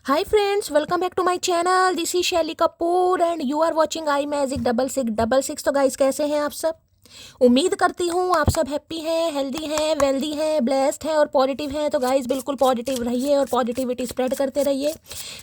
Hi friends, welcome back to my channel. This is Shelly Kapoor and you are watching I magic 6666। तो guys कैसे हैं आप सब? उम्मीद करती हूँ आप सब हैप्पी हैं, हेल्दी हैं, वेल्दी हैं, ब्लेस्ड हैं और पॉजिटिव हैं। तो गाइस बिल्कुल पॉजिटिव रहिए और पॉजिटिविटी स्प्रेड करते रहिए।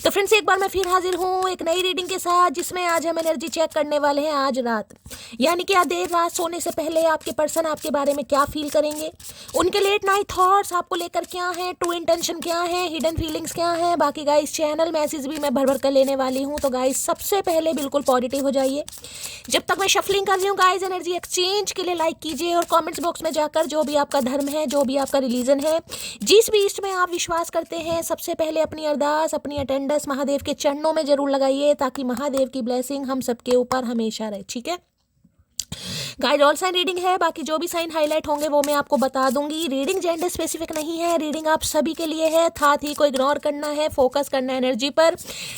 तो फ्रेंड्स एक बार मैं फिर हाजिर हूँ एक नई रीडिंग के साथ, जिसमें आज हम एनर्जी चेक करने वाले हैं आज रात, यानी कि आज देर रात सोने से पहले आपके पर्सन आपके बारे में क्या फील करेंगे, उनके लेट नाइट थॉट्स आपको लेकर क्या हैं, ट्रू इंटेंशन क्या है, हिडन फीलिंग्स क्या है। बाकी गाइस चैनल मैसेज भी मैं भर भर कर लेने वाली हूँ। तो गाइस सबसे पहले बिल्कुल पॉजिटिव हो जाइए। जब तक मैं शफलिंग कर रही हूँ गाइस, एनर्जी एक्सचेंज के लिए लाइक कीजिए और कमेंट्स बॉक्स में जाकर जो भी आपका धर्म है, जो भी आपका रिलीजन है, जिस भी इष्ट में आप विश्वास करते हैं, सबसे पहले अपनी अरदास, अपनी अटेंडेंस महादेव के चरणों में जरूर लगाइए, ताकि महादेव की ब्लेसिंग हम सबके ऊपर हमेशा रहे। ठीक है गाइस, ऑल साइन रीडिंग है, बाकी जो भी साइन हाईलाइट होंगे वो मैं आपको बता दूंगी। रीडिंग जेंडर स्पेसिफिक नहीं है, रीडिंग आप सभी के लिए है, साथ ही को इग्नोर करना है, फोकस करना है एनर्जी पर।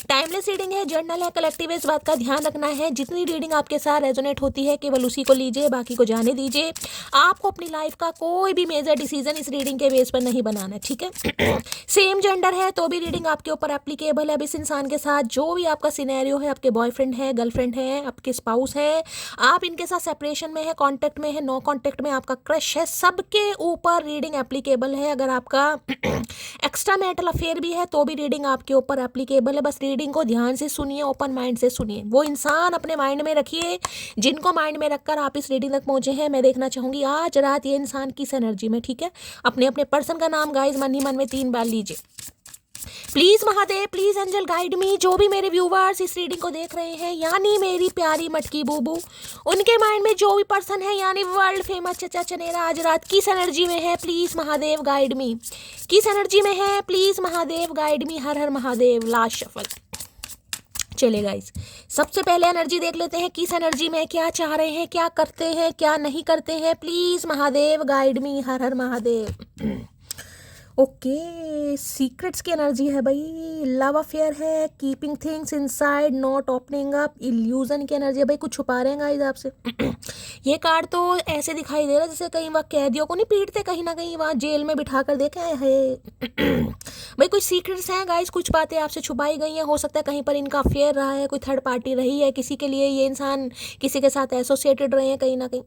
टाइमलेस रीडिंग है, जर्नल है, कलेक्टिव है, इस बात का ध्यान रखना है। जितनी रीडिंग आपके साथ रेजोनेट होती है केवल उसी को लीजिए, बाकी को जाने दीजिए। आपको अपनी लाइफ का कोई भी मेजर डिसीजन इस रीडिंग के बेस पर नहीं बनाना, ठीक है। सेम जेंडर है तो भी रीडिंग आपके ऊपर एप्लीकेबल है। अब इस इंसान के साथ जो भी आपका सिनेरियो है, आपके बॉयफ्रेंड है, गर्लफ्रेंड है, आपके स्पाउस है, आप इनके साथ सेपरेशन में है, कांटेक्ट में है, नो कांटेक्ट में, आपका क्रश है, सबके ऊपर रीडिंग एप्लीकेबल है। अगर आपका एक्स्ट्रा मैरिटल अफेयर भी है तो भी रीडिंग आपके ऊपर एप्लीकेबल है। बस रीडिंग को ध्यान से सुनिए, ओपन माइंड से सुनिए। वो इंसान अपने माइंड में रखिए जिनको माइंड में रखकर आप इस रीडिंग तक पहुंचे हैं। मैं देखना चाहूंगी आज रात ये इंसान किस एनर्जी में, ठीक है। अपने अपने पर्सन का नाम गाइस मन ही मन में 3 बार लीजिए। Please Mahadev, please angel guide me. जो भी मेरे व्यूवर्स इस रीडिंग को देख रहे हैं, यानी मेरी प्यारी मटकी बूबू, उनके माइंड में जो भी पर्सन है, यानी वर्ल्ड फेमस चचा चनेरा, आज रात किस एनर्जी में है, प्लीज महादेव गाइड मी। किस एनर्जी में है, please Mahadev guide me. Her her Mahadev. Last shuffle. चले गाइस, सबसे पहले एनर्जी देख लेते हैं किस एनर्जी में, क्या चाह रहे हैं, क्या करते हैं, क्या नहीं करते हैं। Please Mahadev guide me. Her her Mahadev. Okay, secrets की एनर्जी है भाई, लव अफेयर है, keeping things inside, not opening up, illusion की एनर्जी है भाई, कुछ छुपा रहे हैं गाइस आपसे। ये कार्ड तो ऐसे दिखाई दे रहा है जैसे कहीं वहाँ कैदियों को नहीं पीटते, कहीं ना कहीं वहाँ जेल में बिठा कर देखे है। भाई कुछ सीक्रेट्स हैं गाइस, कुछ बातें आपसे छुपाई गई हैं। हो सकता है कहीं पर इनका अफेयर रहा है, कोई थर्ड पार्टी रही है, किसी के लिए ये इंसान किसी के साथ एसोसिएटेड रहे हैं कहीं ना कहीं।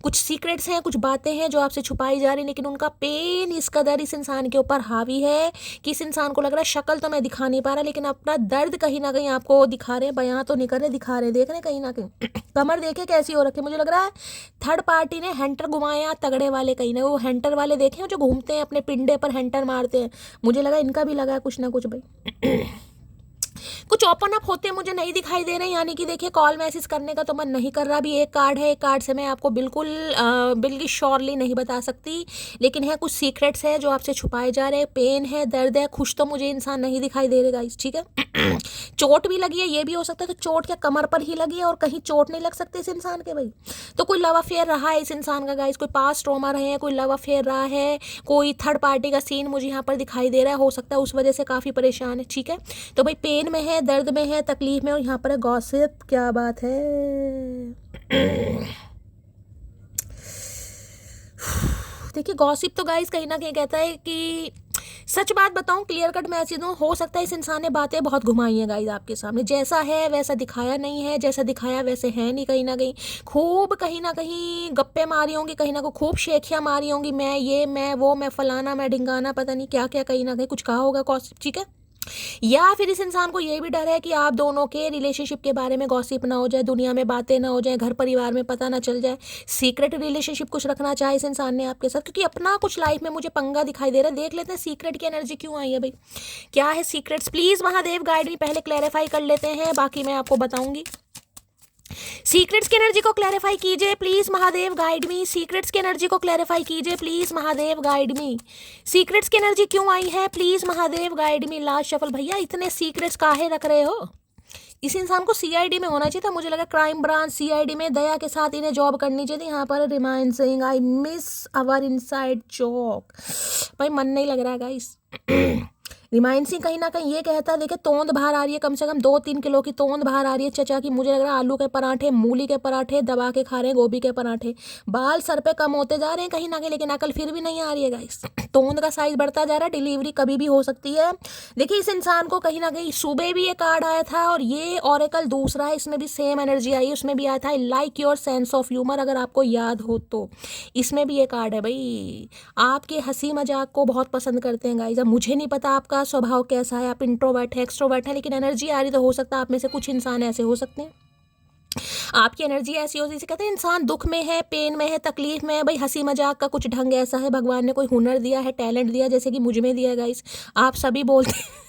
कुछ सीक्रेट्स हैं, कुछ बातें हैं जो आपसे छुपाई जा रही, लेकिन उनका पेन इस कदर इस इंसान के ऊपर हावी है कि इस इंसान को लग रहा है शक्ल तो मैं दिखा नहीं पा रहा, लेकिन अपना दर्द कहीं ना कहीं आपको दिखा रहे हैं। बयां तो नहीं कर रहे, दिखा रहे, देख रहे हैं कहीं ना कहीं। कमर देखे कैसी हो रखी, मुझे लग रहा है थर्ड पार्टी ने हैंटर घुमाया, तगड़े वाले कहीं ना, वो हैंटर वाले देखे हैं जो घूमते हैं अपने पिंडे पर हैंटर मारते हैं, मुझे लगा इनका भी लगा है कुछ ना कुछ भाई। कुछ ओपन अप होते मुझे नहीं दिखाई दे रहे, यानी कि देखिए कॉल मैसेज करने का तो मन नहीं कर रहा। अभी एक कार्ड है, एक कार्ड से मैं आपको बिल्कुल श्योरली नहीं बता सकती, लेकिन है कुछ सीक्रेट्स है जो आपसे छुपाए जा रहे हैं। पेन है, दर्द है, खुश तो मुझे इंसान नहीं दिखाई दे रहेगा इस, ठीक है। चोट भी लगी है, ये भी हो सकता है। तो चोट क्या कमर पर ही लगी है और कहीं चोट नहीं लग सकती इस इंसान के भाई। तो कोई लव अफेयर रहा है इस इंसान का गाइस, कोई पास्ट ट्रॉमा रहे हैं, कोई लव अफेयर रहा है, कोई थर्ड पार्टी का सीन मुझे यहाँ पर दिखाई दे रहा है। हो सकता है उस वजह से काफ़ी परेशान है, ठीक है। तो भाई पेन में है, दर्द में है, तकलीफ में, और यहाँ पर है गॉसिप। क्या बात है। देखिए गॉसिप तो गाइस कहीं ना कहीं कहता है कि सच बात बताऊं, क्लियर कट मैसेज दूं, हो सकता है इस इंसान ने बातें बहुत घुमाई हैं गाइस आपके सामने। जैसा है वैसा दिखाया नहीं है, जैसा दिखाया वैसे है नहीं। कहीं ना कहीं खूब कहीं ना कहीं गप्पे मारी होंगी, कहीं ना कहीं खूब शेखियाँ मारी होंगी, मैं ये, मैं वो, मैं फलाना, मैं ढिंगाना, पता नहीं क्या क्या, कहीं ना कहीं कुछ कहा होगा गॉसिप, ठीक है। या फिर इस इंसान को ये भी डर है कि आप दोनों के रिलेशनशिप के बारे में गॉसिप ना हो जाए, दुनिया में बातें ना हो जाए, घर परिवार में पता ना चल जाए, सीक्रेट रिलेशनशिप कुछ रखना चाहे इस इंसान ने आपके साथ, क्योंकि अपना कुछ लाइफ में मुझे पंगा दिखाई दे रहा है। देख लेते हैं सीक्रेट की एनर्जी क्यों आई है भाई, क्या है सीक्रेट्स। प्लीज महादेव गाइड मी, पहले क्लैरिफाई कर लेते हैं, बाकी मैं आपको बताऊंगी। सीक्रेट्स की एनर्जी को क्लैरिफाई कीजिए please Mahadev guide me. Secrets की एनर्जी को क्लैरिफाई कीजिए please Mahadev guide me. Secrets की एनर्जी क्यों आई है, please Mahadev guide me. Last shuffle. भैया इतने सीक्रेट्स काहे रख रहे हो। इस इंसान को सीआईडी में होना चाहिए था, मुझे लगा क्राइम ब्रांच सीआईडी में दया के साथ इन्हें जॉब करनी चाहिए थी। यहाँ पर remind saying I miss our inside job. भाई मन नहीं लग रहा है गाइस। रिमाइंड सिंह कहीं ना कहीं ये कहता है, देखिए तोंद बाहर आ रही है, कम से कम 2-3 किलो की तोंद बाहर आ रही है चचा की। मुझे लग रहा है आलू के पराठे, मूली के पराठे दबा के खा रहे हैं, गोभी के पराठे। बाल सर पे कम होते जा रहे हैं कहीं ना कहीं, लेकिन अकल फिर भी नहीं आ रही है गाइस। तोंद का साइज बढ़ता जा रहा है, डिलीवरी कभी भी हो सकती है। देखिए इस इंसान को कहीं ना कहीं सुबह भी ये कार्ड आया था और ये ऑरेकल दूसरा है, इसमें भी सेम एनर्जी आई, उसमें भी आया था like your sense of humour, अगर आपको याद हो तो। इसमें भी ये कार्ड है भाई, आपके हंसी मजाक को बहुत पसंद करते हैं गाइस। अब मुझे नहीं पता आपका स्वभाव कैसा है, आप इंट्रोवर्ट है एक्सट्रोवर्ट है, लेकिन एनर्जी आ रही तो हो सकता है आप में से कुछ इंसान ऐसे हो सकते हैं। आपकी एनर्जी ऐसी होती है, कहते हैं इंसान दुख में है, पेन में है, तकलीफ में है, भाई हंसी मजाक का कुछ ढंग ऐसा है, भगवान ने कोई हुनर दिया है, टैलेंट दिया, जैसे कि मुझ में दिया है गाइस। आप सभी बोलते हैं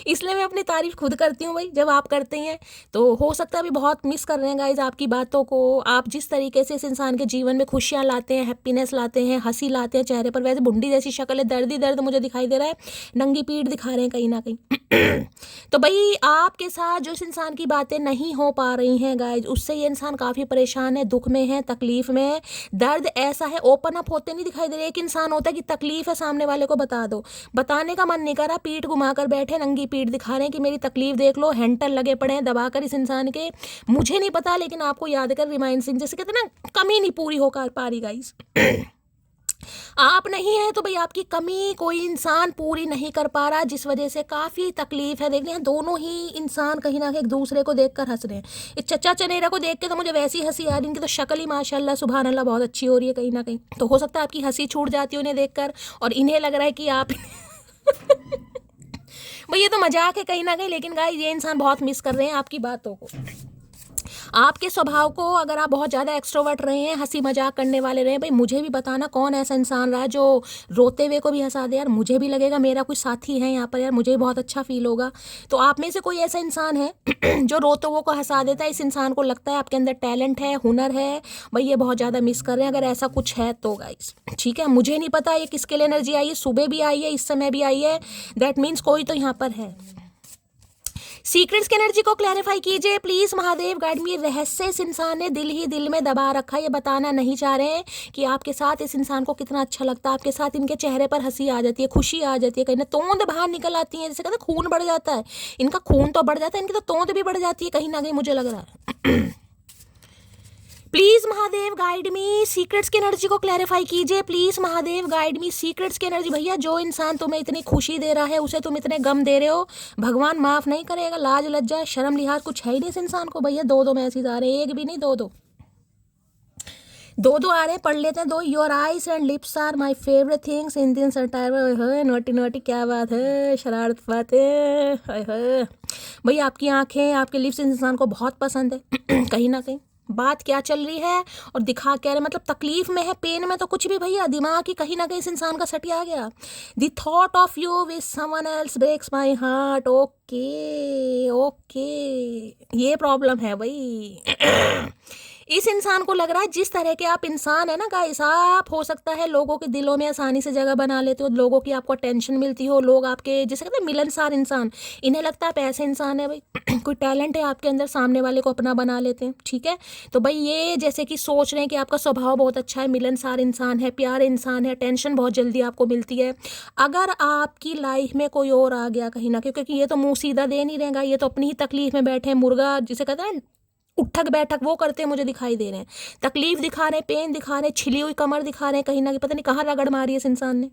इसलिए मैं अपनी तारीफ खुद करती हूँ भाई, जब आप करते हैं तो हो सकता है अभी बहुत मिस कर रहे हैं गाइज आपकी बातों को। आप जिस तरीके से इस इंसान के जीवन में खुशियाँ लाते हैं, हैप्पीनेस लाते हैं, हंसी लाते हैं चेहरे पर, वैसे बुंडी जैसी शक्ल है, दर्द ही दर्द मुझे दिखाई दे रहा है, नंगी पीठ दिखा रहे हैं कहीं ना कहीं तो भाई आपके साथ जो इस इंसान की बातें नहीं हो पा रही हैं गाइज, उससे ये इंसान काफ़ी परेशान है, दुख में है, तकलीफ में है। दर्द ऐसा है, ओपन अप होते नहीं दिखाई दे रहे। एक इंसान होता है कि तकलीफ है, सामने वाले को बता दो, बताने का मन नहीं कर रहा, पीठ घुमा कर बैठे, नंगी पीठ दिखा रहे हैं कि मेरी तकलीफ देख लो, हैंटल लगे पड़े हैं दबाकर इस इंसान के। मुझे नहीं पता, लेकिन आपको याद कर रिमाइंड सिंह, जैसे कहते हैं ना, कमी नहीं पूरी हो पा रही गाइस आप नहीं है तो भाई आपकी कमी कोई इंसान पूरी नहीं कर पा रहा, जिस वजह से काफ़ी तकलीफ है। देख रहे हैं दोनों ही इंसान कहीं ना कहीं एक दूसरे को देखकर हंस रहे हैं। इस चचा चनेरा को देख के तो मुझे वैसी हंसी आ रही, इनकी तो शक्ल ही माशाल्लाह सुभान अल्लाह बहुत अच्छी हो रही है कहीं ना कहीं। तो हो सकता है आपकी हंसी छूट जाती है उन्हें देखकर और इन्हें लग रहा है कि आप भाई ये तो मजाक है कहीं ना कहीं, लेकिन गाइस ये इंसान बहुत मिस कर रहे हैं आपकी बातों को, आपके स्वभाव को। अगर आप बहुत ज़्यादा एक्सट्रोवर्ट रहे हैं, हंसी मजाक करने वाले रहे, भाई मुझे भी बताना कौन ऐसा इंसान रहा है जो रोते हुए को भी हंसा दे। यार मुझे भी लगेगा मेरा कोई साथी है यहाँ पर, यार मुझे भी बहुत अच्छा फील होगा। तो आप में से कोई ऐसा इंसान है जो रोते हुए को हंसा देता है, इस इंसान को लगता है आपके अंदर टैलेंट है, हुनर है, भाई ये बहुत ज़्यादा मिस कर रहे हैं। अगर ऐसा कुछ है तो गाइस ठीक है, मुझे नहीं पता ये किसके लिए एनर्जी आई है, सुबह भी आई है, इस समय भी आई है, दैट मीन्स कोई तो यहाँ पर है। सीक्रेट्स की एनर्जी को क्लैरिफाई कीजिए प्लीज महादेव, गाइड मी। रहस्य इस इंसान ने दिल ही दिल में दबा रखा है, ये बताना नहीं चाह रहे हैं कि आपके साथ इस इंसान को कितना अच्छा लगता है, आपके साथ इनके चेहरे पर हंसी आ जाती है, खुशी आ जाती है, कहीं ना तोंद बाहर निकल आती है, जैसे कहते हैं खून बढ़ जाता है, इनका खून तो बढ़ जाता है, इनकी तो तोंद भी बढ़ जाती है कहीं ना कहीं, मुझे लग रहा है please Mahadev guide me, secrets की एनर्जी को क्लैरिफाई कीजिए please Mahadev guide me. Secrets की एनर्जी, भैया जो इंसान तुम्हें इतनी खुशी दे रहा है उसे तुम इतने गम दे रहे हो, भगवान माफ नहीं करेगा। लाज लज्जा शर्म लिहाज कुछ है ही नहीं इस इंसान को। भैया 2 मैसेज आ रहे हैं, एक भी नहीं, 2 आ रहे हैं, पढ़ लेते हैं 2। Your eyes and lips are my favourite things, Indian satire, naughty naughty, क्या बात है, शरारत बात है भैया। आपकी आंखें, आपके लिप्स इंसान को बहुत पसंद है कहीं ना कहीं। बात क्या चल रही है और दिखा क्या रहे, मतलब तकलीफ में है, पेन में तो कुछ भी भैया, दिमाग ही कहीं ना कहीं इस इंसान का सटिया गया। The thought of you with someone else breaks my heart. Okay okay, ये प्रॉब्लम है भाई इस इंसान को लग रहा है जिस तरह के आप इंसान है ना गाइस, आप हो सकता है लोगों के दिलों में आसानी से जगह बना लेते हो, लोगों की आपको टेंशन मिलती हो, लोग आपके जैसे कहते हैं मिलनसार इंसान, इन्हें लगता है आप ऐसे इंसान है भाई कोई टैलेंट है आपके अंदर, सामने वाले को अपना बना लेते हैं। ठीक है, तो भाई ये जैसे कि सोच रहे हैं कि आपका स्वभाव बहुत अच्छा है, मिलनसार इंसान है, प्यारे इंसान है, टेंशन बहुत जल्दी आपको मिलती है। अगर आपकी लाइफ में कोई और आ गया कहीं ना कहीं, क्योंकि ये तो मुँह सीधा दे नहीं रहेगा, ये तो अपनी ही तकलीफ में बैठे मुर्गा जिसे कहते हैं उठक बैठक वो करते हैं, मुझे दिखाई दे रहे हैं, तकलीफ दिखा रहे हैं, पेन दिखा रहे हैं, छिली हुई कमर दिखा रहे हैं, कहीं ना कहीं पता नहीं कहाँ रगड़ मारी है इस इंसान ने।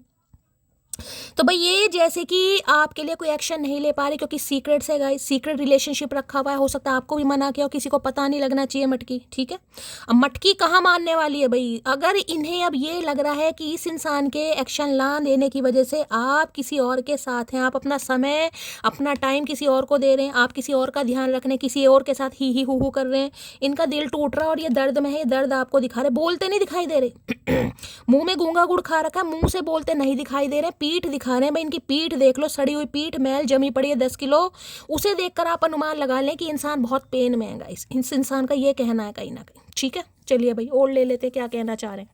तो भाई ये जैसे कि आपके लिए कोई एक्शन नहीं ले पा रहे क्योंकि सीक्रेट्स है गाइस, सीक्रेट रिलेशनशिप रखा हुआ है, हो सकता है आपको भी मना किया हो, किसी को पता नहीं लगना चाहिए मटकी। ठीक है, अब मटकी कहाँ मानने वाली है भाई। अगर इन्हें अब ये लग रहा है कि इस इंसान के एक्शन ना देने की वजह से आप किसी और के साथ हैं, आप अपना समय अपना टाइम किसी और को दे रहे हैं, आप किसी और का ध्यान रख रहे हैं, किसी और के साथ ही हु कर रहे हैं, इनका दिल टूट रहा है और ये दर्द में है, ये दर्द आपको दिखा रहे, बोलते नहीं दिखाई दे रहे मुंह में गूंगा गुड़ खा रखा है, मुंह से बोलते नहीं दिखाई दे रहे, पीठ दिखा रहे हैं भाई, इनकी पीठ देख लो, सड़ी हुई पीठ, मैल जमी पड़ी है 10 किलो, उसे देखकर आप अनुमान लगा लें कि इंसान बहुत पेन में है गाइस। इस इंसान का ये कहना है कहीं ना कहीं। ठीक है, चलिए भाई और ले लेते क्या कहना चाह रहे हैं।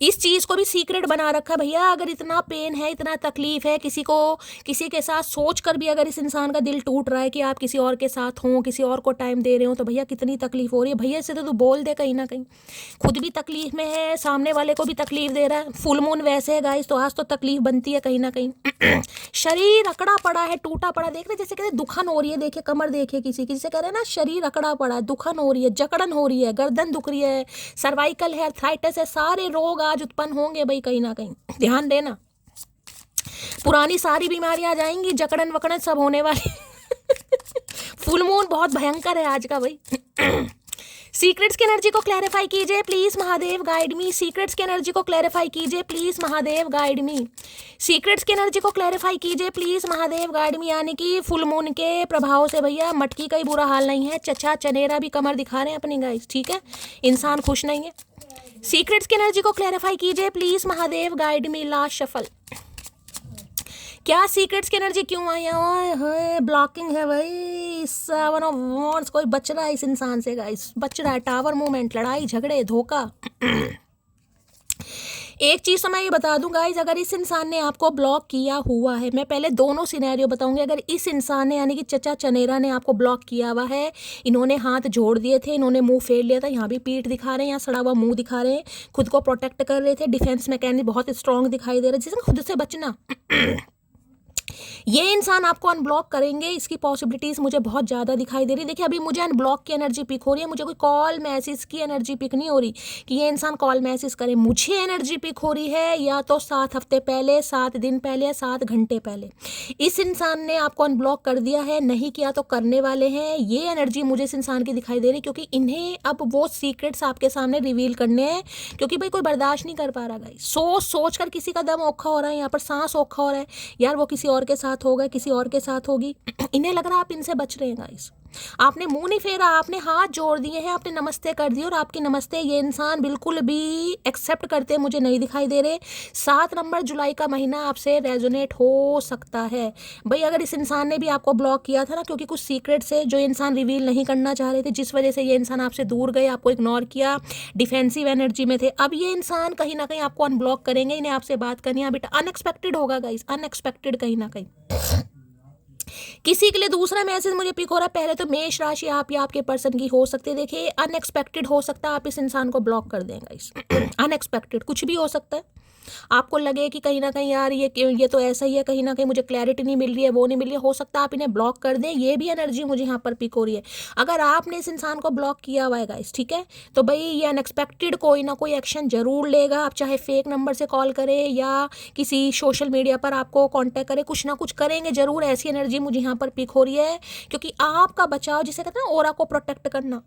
इस चीज़ को भी सीक्रेट बना रखा है भैया। अगर इतना पेन है, इतना तकलीफ है, किसी के साथ सोच कर भी अगर इस इंसान का दिल टूट रहा है कि आप किसी और के साथ हों, किसी और को टाइम दे रहे हो, तो भैया कितनी तकलीफ हो रही है। भैया इससे तो तू बोल दे कहीं ना कहीं, खुद भी तकलीफ में है, सामने वाले को भी तकलीफ दे रहा है। फुल मून वैसे है गाइस, तो आज तो तकलीफ बनती है कहीं ना कहीं। शरीर अकड़ा पड़ा है, टूटा पड़ा, देख रहे जैसे कहते दुखन हो रही है, देखिए कमर देखिए, किसी से कह रहे हैं ना शरीर अकड़ा पड़ा है, दुखन हो रही है, जकड़न हो रही है, गर्दन दुख रही है, सर्वाइकल है, अर्थराइटिस है, सारे रोग आज उत्पन्न होंगे भाई कहीं ना कहीं, ध्यान देना। पुरानी सारी बीमारियां आ जाएंगी, जकड़न वकड़न सब होने वाली। फुल मून बहुत भयंकर है आज का भाई। सीक्रेट्स की एनर्जी को क्लैरिफाई कीजिए please Mahadev, guide me. Secrets की एनर्जी को क्लैरिफाई कीजिए please Mahadev, guide me. Secrets की एनर्जी को क्लैरिफाई कीजिए प्लीज महादेव, गाइड मी। यानी कि फुल मून के प्रभाव से भैया मटकी का ही बुरा हाल नहीं है, चचा चनेरा भी कमर दिखा रहे हैं अपनी गाइस, ठीक है, इंसान खुश नहीं है। सीक्रेट्स की एनर्जी को क्लैरिफाई कीजिए please Mahadev, guide me. Last shuffle, क्या सीक्रेट्स की एनर्जी क्यों आई है? ब्लॉकिंग है भाई, 7 ऑफ वॉन्ड्स, कोई बच रहा है इस इंसान से गाइस, बच रहा है, टावर मूवमेंट, लड़ाई झगड़े, धोखा। एक चीज़ तो मैं ये बता दूं गाइज, अगर इस इंसान ने आपको ब्लॉक किया हुआ है, मैं पहले दोनों सिनेरियो बताऊंगी। अगर इस इंसान ने यानी कि चचा चनेरा ने आपको ब्लॉक किया हुआ है, इन्होंने हाथ जोड़ दिए थे, इन्होंने मुंह फेर लिया था, यहाँ भी पीठ दिखा रहे हैं, यहाँ सड़ा हुआ मुंह दिखा रहे हैं, खुद को प्रोटेक्ट कर रहे थे, डिफेंस मैकेनिज्म बहुत स्ट्रांग दिखाई दे रहा है, जिसमें खुद से बचना। ये इंसान आपको अनब्लॉक करेंगे, इसकी पॉसिबिलिटीज़ मुझे बहुत ज़्यादा दिखाई दे रही है। देखिए अभी मुझे अनब्लॉक की एनर्जी पिक हो रही है, मुझे कोई कॉल मैसेज की एनर्जी पिक नहीं हो रही कि ये इंसान कॉल मैसेज करे। मुझे एनर्जी पिक हो रही है या तो 7 हफ्ते पहले, 7 दिन पहले या 7 घंटे पहले इस इंसान ने आपको अनब्लॉक कर दिया है, नहीं किया तो करने वाले हैं। ये एनर्जी मुझे इस इंसान की दिखाई दे रही, क्योंकि इन्हें अब वो सीक्रेट्स आपके सामने रिवील करने हैं, क्योंकि भाई कोई बर्दाश्त नहीं कर पा रहा गाइस। सोच कर किसी का दम औखा हो रहा है, यहाँ पर सांस औखा हो रहा है, यार वो किसी और के साथ होगा, किसी और के साथ होगी, इन्हें लग रहा है आप इनसे बच रहे हैं गाइस। आपने मुंह नहीं फेरा, आपने हाथ जोड़ दिए हैं, आपने नमस्ते कर दी, और आपकी नमस्ते ये इंसान बिल्कुल भी एक्सेप्ट करते मुझे नहीं दिखाई दे रहे। 7 नंबर जुलाई का महीना आपसे रेजोनेट हो सकता है भाई। अगर इस इंसान ने भी आपको ब्लॉक किया था ना, क्योंकि कुछ सीक्रेट से जो इंसान रिवील नहीं करना चाह रहे थे, जिस वजह से ये इंसान आपसे दूर गए, आपको इग्नोर किया, डिफेंसिव एनर्जी में थे, अब ये इंसान कहीं ना कहीं आपको अनब्लॉक करेंगे, इन्हें आपसे बात करनी है बेटा। अनएक्सपेक्टेड होगा गाइस, अनएक्सपेक्टेड कहीं ना कहीं। किसी के लिए दूसरा मैसेज मुझे पिक हो रहा है, पहले तो मेष राशि आप या आपके पर्सन की हो सकती है। देखिए अनएक्सपेक्टेड हो सकता है आप इस इंसान को ब्लॉक कर देंगे इस अनएक्सपेक्टेड कुछ भी हो सकता है। आपको लगे कि कहीं ना कहीं यार ये तो ऐसा ही है, कहीं ना कहीं मुझे क्लैरिटी नहीं मिल रही है, वो नहीं मिल रही है, हो सकता है आप इन्हें ब्लॉक कर दें। ये भी एनर्जी मुझे यहाँ पर पिक हो रही है। अगर आपने इस इंसान को ब्लॉक किया हुआ है गाइस, ठीक है, तो भाई ये अनएक्सपेक्टेड कोई ना कोई एक्शन जरूर लेगा। आप चाहे फेक नंबर से कॉल करें या किसी सोशल मीडिया पर आपको कॉन्टैक्ट करे, कुछ ना कुछ करेंगे जरूर। ऐसी एनर्जी मुझे यहाँ पर पिक हो रही है, क्योंकि आपका बचाव, जिसे कहते हैं ना ओरा को प्रोटेक्ट करना,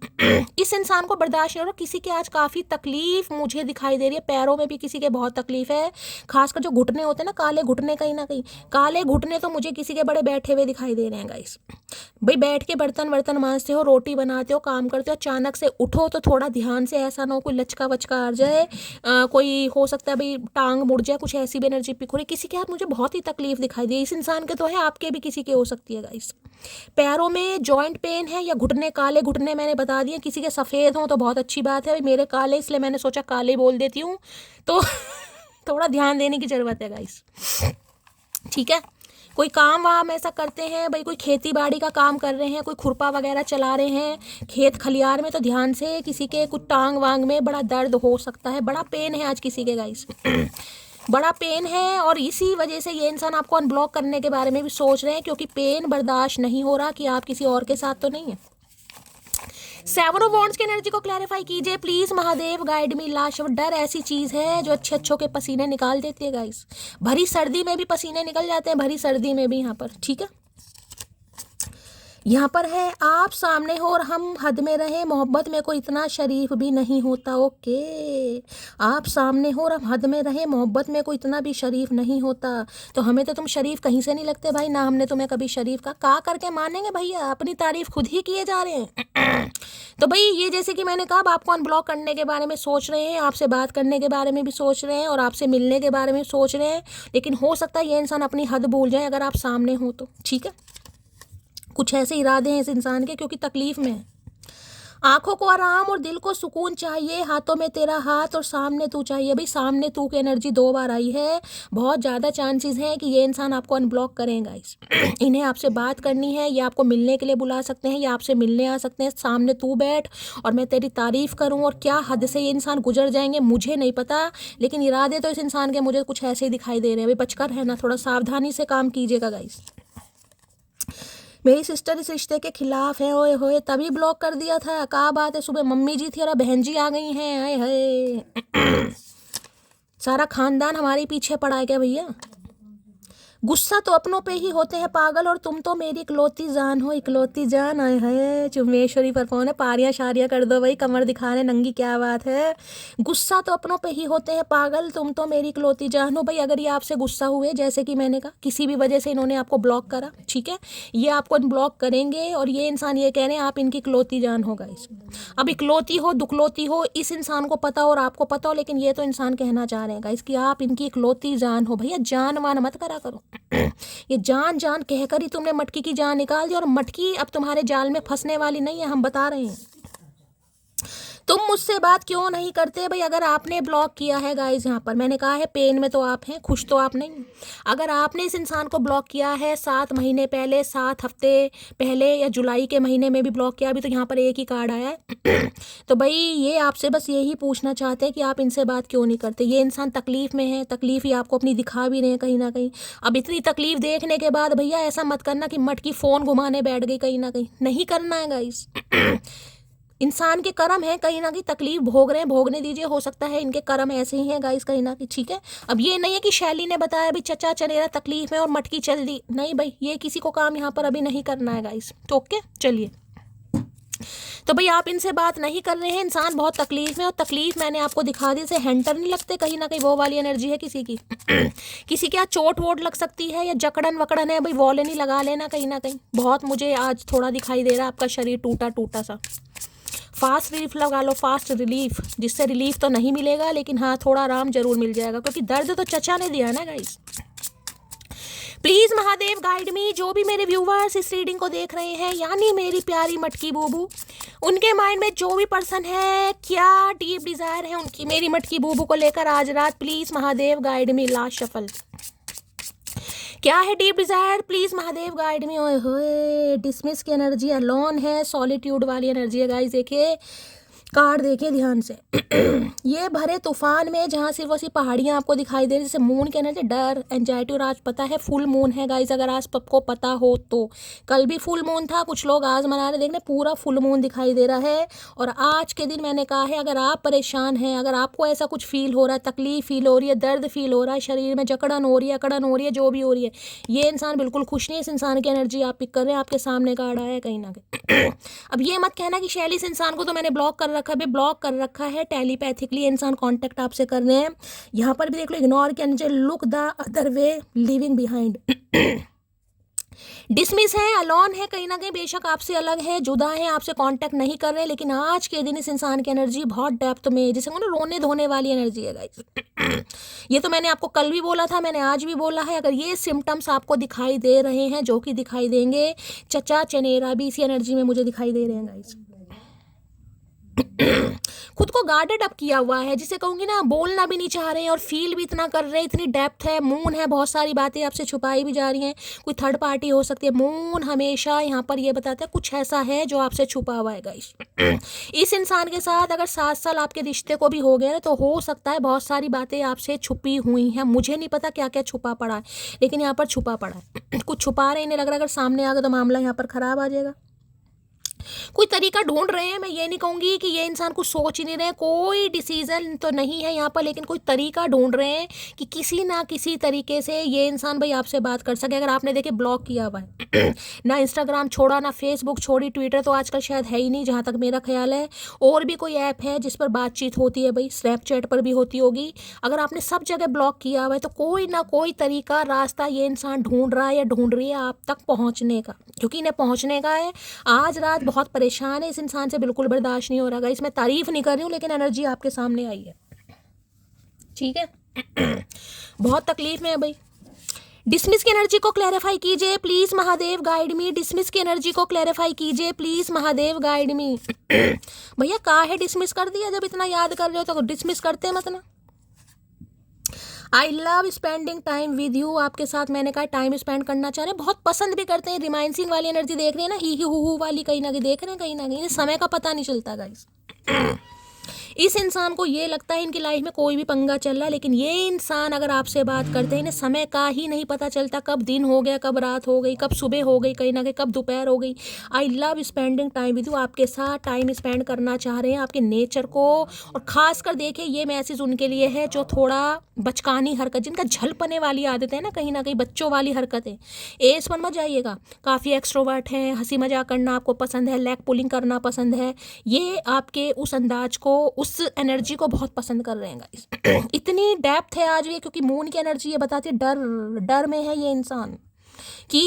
इस इंसान को बर्दाश्त नहीं हो रहा। किसी के आज काफ़ी तकलीफ मुझे दिखाई दे रही है, पैरों में भी किसी के बहुत तकलीफ है, खासकर जो घुटने होते हैं ना, काले घुटने, कहीं ना कहीं काले घुटने तो मुझे किसी के बड़े बैठे हुए दिखाई दे रहे हैं गाइस। भाई बैठ के बर्तन मांजते हो, रोटी बनाते हो, काम करते हो, अचानक से उठो तो थोड़ा ध्यान से, ऐसा ना हो कोई लचका वचका आ जाए, कोई हो सकता है भाई टांग मुड़ जाए, कुछ ऐसी भी एनर्जी पिक हो रही। किसी के हाथ मुझे बहुत ही तकलीफ दिखाई दी, इस इंसान के तो है, आपके भी किसी के हो सकती है गाइस। पैरों में जॉइंट पेन है या घुटने, काले घुटने मैंने बता दिए। किसी के सफ़ेद हों तो बहुत अच्छी बात है, भाई मेरे काले, इसलिए मैंने सोचा काले बोल देती हूँ, तो थोड़ा ध्यान देने की ज़रूरत है गाइस, ठीक है। कोई काम वाम ऐसा करते हैं भाई, कोई खेती बाड़ी का काम कर रहे हैं, कोई खुरपा वगैरह चला रहे हैं खेत खलियार में, तो ध्यान से, किसी के कुछ टांग वांग में बड़ा दर्द हो सकता है, बड़ा पेन है आज किसी के गाइस। बड़ा पेन है, और इसी वजह से ये इंसान आपको अनब्लॉक करने के बारे में भी सोच रहे हैं, क्योंकि पेन बर्दाश्त नहीं हो रहा कि आप किसी और के साथ तो नहीं है। 7 ऑफ वॉन्ड्स की एनर्जी को क्लैरिफाई कीजिए please Mahadev, guide me. Last, डर ऐसी चीज है जो अच्छे अच्छों के पसीने निकाल देती है गाइस। भरी सर्दी में भी पसीने निकल जाते हैं, भरी सर्दी में भी यहाँ पर, ठीक है। यहाँ पर है आप सामने हो और हम हद में रहे, मोहब्बत में कोई इतना शरीफ भी नहीं होता। ओके, आप सामने हो और हम हद में रहे, मोहब्बत में कोई इतना भी शरीफ नहीं होता। तो हमें तो तुम शरीफ कहीं से नहीं लगते भाई, ना हमने तुम्हें कभी शरीफ का करके मानेंगे भैया, अपनी तारीफ खुद ही किए जा रहे हैं। तो भाई ये जैसे कि मैंने कहा, आप आपको अनब्लॉक करने के बारे में सोच रहे हैं, आपसे बात करने के बारे में भी सोच रहे हैं, और आपसे मिलने के बारे में सोच रहे हैं, लेकिन हो सकता है ये इंसान अपनी हद भूल जाए अगर आप सामने हो तो, ठीक है। कुछ ऐसे इरादे हैं इस इंसान के, क्योंकि तकलीफ में है। आंखों को आराम और दिल को सुकून चाहिए, हाथों में तेरा हाथ और सामने तू चाहिए। भाई सामने तू की एनर्जी 2 बार आई है, बहुत ज़्यादा चांसेस हैं कि ये इंसान आपको अनब्लॉक करेंगे। इन्हें आपसे बात करनी है, ये आपको मिलने के लिए बुला सकते हैं, या आपसे मिलने आ सकते हैं। सामने तू बैठ और मैं तेरी तारीफ़ करूं, और क्या हद से ये इंसान गुजर जाएंगे मुझे नहीं पता, लेकिन इरादे तो इस इंसान के मुझे कुछ ऐसे ही दिखाई दे रहे हैं। भाई बचकर रहना, थोड़ा सावधानी से काम कीजिएगा गाइस। मेरी सिस्टर इस रिश्ते के खिलाफ है, ओए होए तभी ब्लॉक कर दिया था। क्या बात है, सुबह मम्मी जी थी और अब बहन जी आ गई हैं, आए हाय। सारा खानदान हमारे पीछे पड़ा है क्या भैया? गुस्सा तो अपनों पे ही होते हैं पागल, और तुम तो मेरी इकलौती जान हो, इकलौती जान। आए है चुमेश्वरी पर कौन है, पारियां शारियां कर दो भाई, कमर दिखा रहे नंगी, क्या बात है। गुस्सा तो अपनों पे ही होते हैं पागल, तुम तो मेरी इकलौती जान हो। भाई अगर ये आपसे गुस्सा हुए, जैसे कि मैंने कहा किसी भी वजह से इन्होंने आपको ब्लॉक करा, ठीक है, ये आपको अनब्लॉक करेंगे, और ये इंसान ये कह रहे हैं आप इनकी इकलौती जान होगा। इस अब इकलौती हो दुखलौती हो, इस इंसान को पता हो और आपको पता हो, लेकिन ये तो इंसान कहना चाह रहे हैं गाइस कि आप इनकी इकलौती जान हो। भैया जान मान मत करा करो। ये जान जान कहकर ही तुमने मटकी की जान निकाल दी, और मटकी अब तुम्हारे जाल में फंसने वाली नहीं है, हम बता रहे हैं। तुम मुझसे बात क्यों नहीं करते? भाई अगर आपने ब्लॉक किया है गाइज, यहाँ पर मैंने कहा है पेन में तो आप हैं, खुश तो आप नहीं। अगर आपने इस इंसान को ब्लॉक किया है 7 महीने पहले, 7 हफ्ते पहले, या जुलाई के महीने में भी ब्लॉक किया, अभी तो यहाँ पर एक ही कार्ड आया है। तो भाई ये आपसे बस यही पूछना चाहते हैं कि आप इनसे बात क्यों नहीं करते। ये इंसान तकलीफ में है, तकलीफ ही आपको अपनी दिखा भी रहे हैं कहीं ना कहीं। अब इतनी तकलीफ देखने के बाद भैया ऐसा मत करना कि मटकी फ़ोन घुमाने बैठ गई, कहीं ना कहीं नहीं करना है गाइस। इंसान के कर्म है, कहीं ना कहीं तकलीफ भोग रहे हैं, भोगने दीजिए, हो सकता है इनके कर्म ऐसे ही हैं गाइस कहीं ना कहीं, ठीक है। अब ये नहीं है कि शैली ने बताया भी चचा चलेरा तकलीफ है और मटकी चल दी, नहीं भाई, ये किसी को काम यहाँ पर अभी नहीं करना है गाइस, तो ओके चलिए। तो भाई आप इनसे बात नहीं कर रहे हैं, इंसान बहुत तकलीफ में, और तकलीफ मैंने आपको दिखा दी, जैसे हैंटर नहीं लगते, कहीं ना कहीं वो वाली एनर्जी है किसी की। किसी के यहाँ चोट वोट लग सकती है, या जकड़न वकड़न है, भाई वॉलेन ही लगा लेना कहीं ना कहीं। बहुत मुझे आज थोड़ा दिखाई दे रहा है आपका शरीर टूटा टूटा सा। फास्ट रिलीफ लगा लो, फास्ट रिलीफ, जिससे रिलीफ तो नहीं मिलेगा, लेकिन हाँ थोड़ा आराम जरूर मिल जाएगा, क्योंकि दर्द तो चचा ने दिया ना गाइस। प्लीज महादेव गाइड मी, जो भी मेरे व्यूवर्स इस रीडिंग को देख रहे हैं, यानी मेरी प्यारी मटकी बूबू, उनके माइंड में जो भी पर्सन है, क्या डीप डिजायर है उनकी मेरी मटकी बूबू को लेकर आज रात, please Mahadev guide me. Last shuffle, क्या है deep Dzire, please Mahadev guide मी। ओए होए डिसमिस की एनर्जी अलोन है, सॉलिट्यूड वाली एनर्जी है गाइस। देखिए कार्ड देखिए ध्यान से। ये भरे तूफान में जहाँ सिर्फ वैसी पहाड़ियाँ आपको दिखाई दे रही, जैसे मून के एनर्जी, डर, एंजाइटी, और आज पता है फुल मून है गाइस, अगर आज सबको पता हो तो। कल भी फुल मून था, कुछ लोग आज मना रहे, देखने पूरा फुल मून दिखाई दे रहा है। और आज के दिन मैंने कहा है अगर आप परेशान हैं, अगर आपको ऐसा कुछ फील हो रहा है, तकलीफ फील हो रही है, दर्द फील हो रहा है, शरीर में जकड़न हो रही है, अकड़न हो रही है, जो भी हो रही है, ये इंसान बिल्कुल खुश नहीं है। इस इंसान की एनर्जी आप पिक कर रहे हैं, आपके सामने कार्ड आया है कहीं ना कहीं। अब ये मत कहना कि शैली इस इंसान को तो मैंने ब्लॉक कर रखा है, ब्लॉक कर रखा है टेलीपैथिकली, इंसान कांटेक्ट आपसे कर रहे हैं। यहाँ पर भी देख लो, इग्नोर के नीचे look the other way, living behind. Dismiss है, अलोन है, कहीं ना कहीं बेशक आपसे अलग है, जुदा है, आपसे कांटेक्ट नहीं कर रहे, लेकिन आज के दिन इस इंसान की एनर्जी बहुत डेप्थ में, जिसे ना रोने धोने वाली एनर्जी है गाइस। ये तो मैंने आपको कल भी बोला था, मैंने आज भी बोला है, अगर ये सिम्टम्स आपको दिखाई दे रहे हैं, जो कि दिखाई देंगे, चचा चनेरा भी इसी एनर्जी में मुझे दिखाई दे रहे हैं गाइस। खुद को गार्डेड अप किया हुआ है, जिसे कहूंगी ना, बोलना भी नहीं चाह रहे हैं और फील भी इतना कर रहे हैं, इतनी डेप्थ है, मून है, बहुत सारी बातें आपसे छुपाई भी जा रही हैं, कोई थर्ड पार्टी हो सकती है। मून हमेशा यहाँ पर ये बताता है कुछ ऐसा है जो आपसे छुपा हुआ है गाइस। इस इंसान के साथ अगर 7 साल आपके रिश्ते को भी हो गया ना, तो हो सकता है बहुत सारी बातें आपसे छुपी हुई हैं, मुझे नहीं पता क्या क्या छुपा पड़ा है, लेकिन यहाँ पर छुपा पड़ा है। कुछ छुपा रहे, इन्हें लग रहा है अगर सामने आ गया तो मामला यहाँ पर खराब आ जाएगा। कोई तरीका ढूंढ रहे हैं, मैं ये नहीं कहूँगी कि ये इंसान कुछ सोच ही नहीं रहे, कोई डिसीजन तो नहीं है यहाँ पर, लेकिन कोई तरीका ढूंढ रहे हैं कि किसी ना किसी तरीके से ये इंसान भाई आपसे बात कर सके। अगर आपने देखे ब्लॉक किया हुआ है, ना इंस्टाग्राम छोड़ा, ना फेसबुक छोड़ी, ट्विटर तो आजकल शायद है ही नहीं जहाँ तक मेरा ख्याल है, और भी कोई ऐप है जिस पर बातचीत होती है भाई, स्नैपचैट पर भी होती होगी। अगर आपने सब जगह ब्लॉक किया हुआ है, तो कोई ना कोई तरीका, रास्ता ये इंसान ढूंढ रहा है या ढूंढ रही है आप तक पहुँचने का, क्योंकि इन्हें पहुँचने का है। आज रात बहुत परेशान है, इस इंसान से बिल्कुल बर्दाश्त नहीं हो रहा। इसमें तारीफ नहीं कर रही हूँ, लेकिन एनर्जी आपके सामने आई है, ठीक है। बहुत तकलीफ में है भाई, डिसमिस की एनर्जी को क्लैरिफाई कीजिए please Mahadev guide me. Dismiss की एनर्जी को क्लैरिफाई कीजिए प्लीज महादेव गाइड मी। भैया का है डिसमिस कर दिया, जब इतना याद कर रहे हो तो डिसमिस करते मत ना। I love spending time with you, आपके साथ मैंने कहा टाइम स्पेंड करना चाह रहे हैं, बहुत पसंद भी करते हैं। रिमाइंसिंग वाली एनर्जी देख रहे हैं ना, ही हु वाली कहीं ना कहीं देख रहे हैं, कहीं ना कहीं समय का पता नहीं चलता गाइस। इस इंसान को ये लगता है इनकी लाइफ में कोई भी पंगा चल रहा है, लेकिन ये इंसान अगर आपसे बात करते हैं इन्हें समय का ही नहीं पता चलता, कब दिन हो गया, कब रात हो गई, कब सुबह हो गई, कहीं ना कहीं कब दोपहर हो गई। I love spending time with you, आपके साथ टाइम स्पेंड करना चाह रहे हैं, आपके नेचर को। और खासकर देखिए ये मैसेज उनके लिए है जो थोड़ा बचकानी हरकत, जिनका झलपने वाली आदत है ना, कहीं बच्चों वाली हरकतें। एज पर मत जाइएगा, काफ़ी एक्सट्रोवर्ट हैं, हंसी मजाक करना आपको पसंद है, लेग पुलिंग करना पसंद है, ये आपके उस अंदाज को, उस एनर्जी को बहुत पसंद कर रहे हैं गाइस। इतनी डेप्थ है आज भी, क्योंकि मून की एनर्जी ये बताती है डर में है ये इंसान कि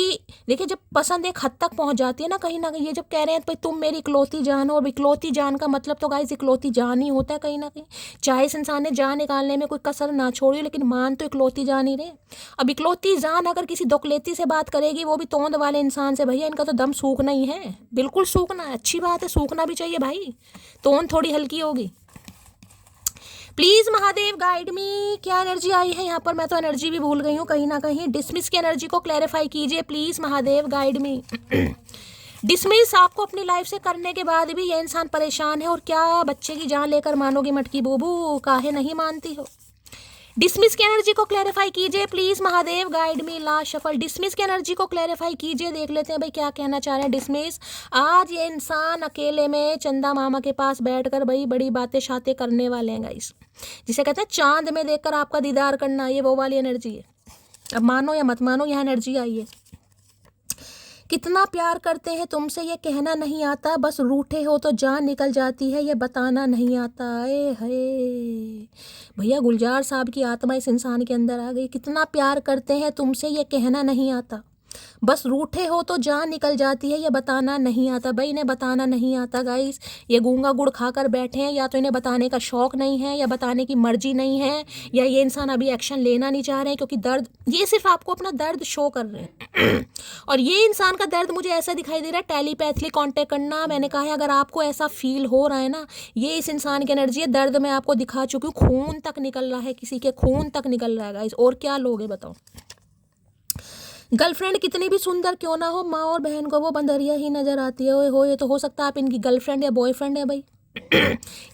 देखिए जब पसंद एक हद तक पहुंच जाती है ना, कहीं ये जब कह रहे हैं भाई तुम मेरी इकलौती जान हो, और इकलौती जान का मतलब तो गाइस इकलौती जान ही होता है कहीं ना कहीं। चाहे इस इंसान ने जान निकालने में कोई कसर ना छोड़ी, लेकिन मान तो इकलौती जान ही रहे। अब इकलौती जान अगर किसी दोकलेती से बात करेगी, वो भी तोंद वाले इंसान से, भैया इनका तो दम सूखना ही है, बिल्कुल सूखना है। अच्छी बात है, सूखना भी चाहिए भाई, तोंद थोड़ी हल्की होगी। प्लीज महादेव गाइड मी, क्या एनर्जी आई है यहाँ पर, मैं तो एनर्जी भी भूल गई हूँ कहीं ना कहीं। डिसमिस की एनर्जी को क्लैरिफाई कीजिए please Mahadev guide me. Dismiss आपको अपनी लाइफ से करने के बाद भी ये इंसान परेशान है, और क्या बच्चे की जान लेकर मानोगी मटकी बूबू, काहे नहीं मानती हो। डिसमिस की एनर्जी को क्लैरिफाई कीजिए please Mahadev guide me. Last shuffle, dismiss की एनर्जी को क्लैरिफाई कीजिए, देख लेते हैं भाई क्या कहना चाह रहे हैं डिसमिस। आज ये इंसान अकेले में चंदा मामा के पास बैठकर भाई बड़ी बातें शातें करने वाले हैं गाइस, जिसे कहते हैं चांद में देखकर आपका दीदार करना, ये वो वाली एनर्जी है। अब मानो या मत मानो, यह एनर्जी आई है। कितना प्यार करते हैं तुमसे ये कहना नहीं आता, बस रूठे हो तो जान निकल जाती है ये बताना नहीं आता। ए है भैया, गुलजार साहब की आत्मा इस इंसान के अंदर आ गई। कितना प्यार करते हैं तुमसे ये कहना नहीं आता, बस रूठे हो तो जान निकल जाती है ये बताना नहीं आता। भाई इन्हें बताना नहीं आता गाइस, ये गूंगा गुड़ खाकर बैठे हैं, या तो इन्हें बताने का शौक नहीं है, या बताने की मर्जी नहीं है, या ये इंसान अभी एक्शन लेना नहीं चाह रहे हैं, क्योंकि दर्द, ये सिर्फ आपको अपना दर्द शो कर रहे हैं। और ये इंसान का दर्द मुझे ऐसा दिखाई दे रहा है, टेलीपैथली कांटेक्ट करना। मैंने कहा है अगर आपको ऐसा फील हो रहा है ना, ये इस इंसान की एनर्जी है। दर्द मैं आपको दिखा चुकी हूँ, खून तक निकल रहा है, किसी के खून तक निकल रहा है गाइस। और क्या लोगे बताओ। गर्लफ्रेंड कितनी भी सुंदर क्यों ना हो, माँ और बहन को वो बंदरिया ही नजर आती है। ओए हो, ये तो हो सकता है आप इनकी गर्लफ्रेंड या बॉयफ्रेंड है भाई।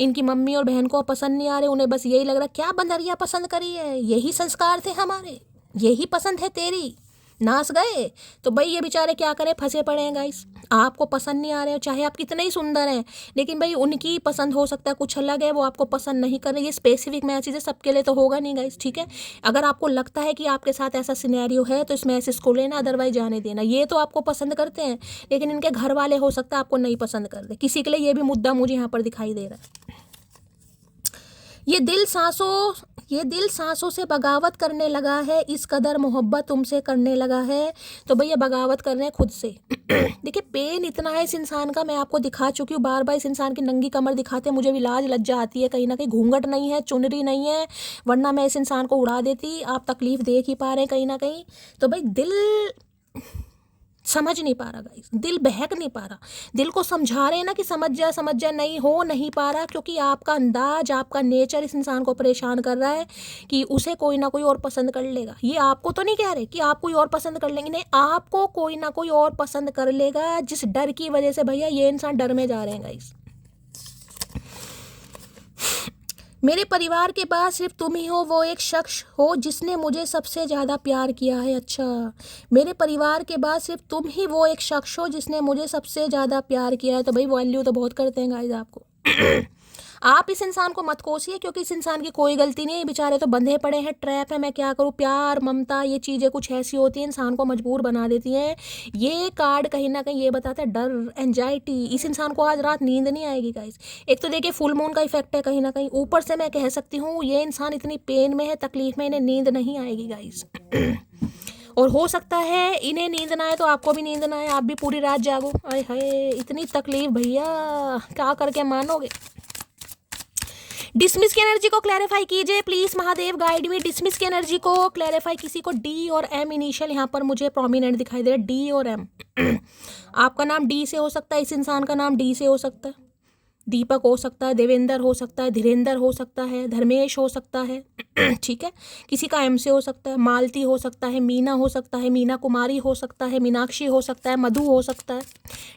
इनकी मम्मी और बहन को पसंद नहीं आ रहे, उन्हें बस यही लग रहा है क्या बंदरिया पसंद करी है, यही संस्कार थे हमारे, यही पसंद है तेरी, नाच गए। तो भाई ये बेचारे क्या करें, फंसे पड़े हैं गाइस। आपको पसंद नहीं आ रहे हो, चाहे आप कितने ही सुंदर हैं, लेकिन भाई उनकी पसंद हो सकता है कुछ अलग है, वो आपको पसंद नहीं कर रहे। ये स्पेसिफिक मैसेज है, सबके लिए तो होगा नहीं गाइस, ठीक है। अगर आपको लगता है कि आपके साथ ऐसा सिनेरियो है तो इस मैसेज को लेना, अदरवाइज जाने देना। ये तो आपको पसंद करते हैं, लेकिन इनके घर वाले हो सकता है आपको नहीं पसंद कर दे। किसी के लिए ये भी मुद्दा मुझे यहाँ पर दिखाई दे रहा है। ये दिल सांसों से बगावत करने लगा है, इस कदर मोहब्बत तुमसे करने लगा है। तो भैया बगावत कर रहे हैं खुद से। देखिए पेन इतना है इस इंसान का, मैं आपको दिखा चुकी हूँ बार बार। इस इंसान की नंगी कमर दिखाते हैं मुझे भी लाज लज्जा आती है, कहीं ना कहीं घूंघट नहीं है, चुनरी नहीं है, वरना मैं इस इंसान को उड़ा देती। आप तकलीफ देख ही पा रहे हैं कहीं ना कहीं। तो भाई दिल समझ नहीं पा रहा गाइस, दिल बहक नहीं पा रहा। दिल को समझा रहे हैं ना कि समझ जा, नहीं हो नहीं पा रहा, क्योंकि आपका अंदाज, आपका नेचर इस इंसान को परेशान कर रहा है कि उसे कोई ना कोई और पसंद कर लेगा। ये आपको तो नहीं कह रहे कि आप कोई और पसंद कर लेंगे, नहीं, आपको कोई ना कोई और पसंद कर लेगा, जिस डर की वजह से भैया ये इंसान डर में जा रहे हैं गाइस। मेरे परिवार के पास सिर्फ तुम ही हो वो एक शख्स हो जिसने मुझे सबसे ज़्यादा प्यार किया है। अच्छा, मेरे परिवार के बाद सिर्फ तुम ही वो एक शख्स हो जिसने मुझे सबसे ज़्यादा प्यार किया है। तो भाई वैल्यू तो बहुत करते हैं गाइस आपको। आप इस इंसान को मत कोसिए, क्योंकि इस इंसान की कोई गलती नहीं है, बेचारे तो बंधे पड़े हैं, ट्रैप है। मैं क्या करूँ, प्यार ममता ये चीज़ें कुछ ऐसी होती हैं इंसान को मजबूर बना देती हैं। ये कार्ड कहीं ना कहीं ये बताता है डर, एंजाइटी। इस इंसान को आज रात नींद नहीं आएगी गाइस। एक तो देखिए फुल मून का इफेक्ट है कहीं ना कहीं, ऊपर से मैं कह सकती हूँ ये इंसान इतनी पेन में है, तकलीफ में, इन्हें नींद नहीं आएगी गाइस। और हो सकता है इन्हें नींद ना आए तो आपको भी नींद ना आए, आप भी पूरी रात जागो। अरे हाय इतनी तकलीफ भैया, क्या करके मानोगे। डिसमिस की एनर्जी को क्लैरिफाई कीजिए please Mahadev, guide me. Dismiss की एनर्जी को क्लैरिफाई, किसी को डी और एम इनिशियल यहाँ पर मुझे प्रोमिनेंट दिखाई दे रहा है, डी और एम। आपका नाम डी से हो सकता है, इस इंसान का नाम डी से हो सकता है, दीपक हो सकता है, देवेंद्र हो सकता है, धीरेंद्र हो सकता है, धर्मेश हो सकता है, ठीक है। किसी का एम से हो सकता है, मालती हो सकता है, मीना हो सकता है, मीना कुमारी हो सकता है, मीनाक्षी हो सकता है, मधु हो सकता है।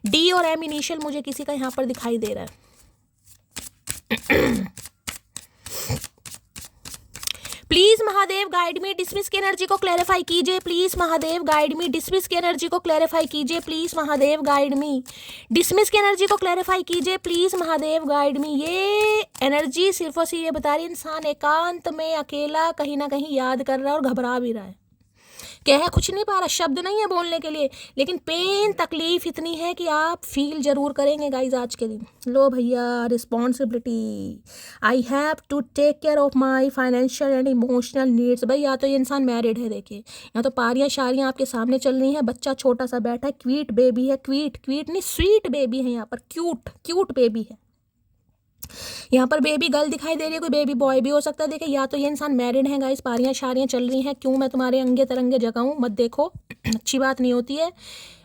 डी और एम इनिशियल मुझे किसी का यहाँ पर दिखाई दे रहा है। Please Mahadev guide me, dismiss की एनर्जी को क्लैरिफाई कीजिए please Mahadev, guide me. Dismiss की एनर्जी को क्लैरिफाई कीजिए please Mahadev, guide me. Dismiss की एनर्जी को क्लैरिफाई कीजिए प्लीज महादेव, गाइड मी। ये एनर्जी सिर्फ और सिर्फ ये बता रही है इंसान एकांत में अकेला कहीं ना कहीं याद कर रहा है और घबरा भी रहा है, कह कुछ नहीं पा रहा, शब्द नहीं है बोलने के लिए, लेकिन पेन तकलीफ इतनी है कि आप फील जरूर करेंगे गाइज आज के दिन। लो भैया, responsibility, I have to take care of my financial and emotional needs. भाई या तो ये इंसान मैरिड है, देखिए यहाँ तो पारियाँ शारियाँ आपके सामने चल रही हैं, बच्चा छोटा सा बैठा है, क्वीट बेबी है, क्वीट नहीं स्वीट बेबी है, यहाँ पर क्यूट बेबी है। यहाँ पर बेबी गर्ल दिखाई दे रही है, कोई बेबी बॉय भी हो सकता है। देखिए या तो ये इंसान मैरिड है गाइस, पारियाँ शारियाँ चल रही हैं, क्यों मैं तुम्हारे अंगे तरंगे जगाऊं, मत देखो अच्छी बात नहीं होती है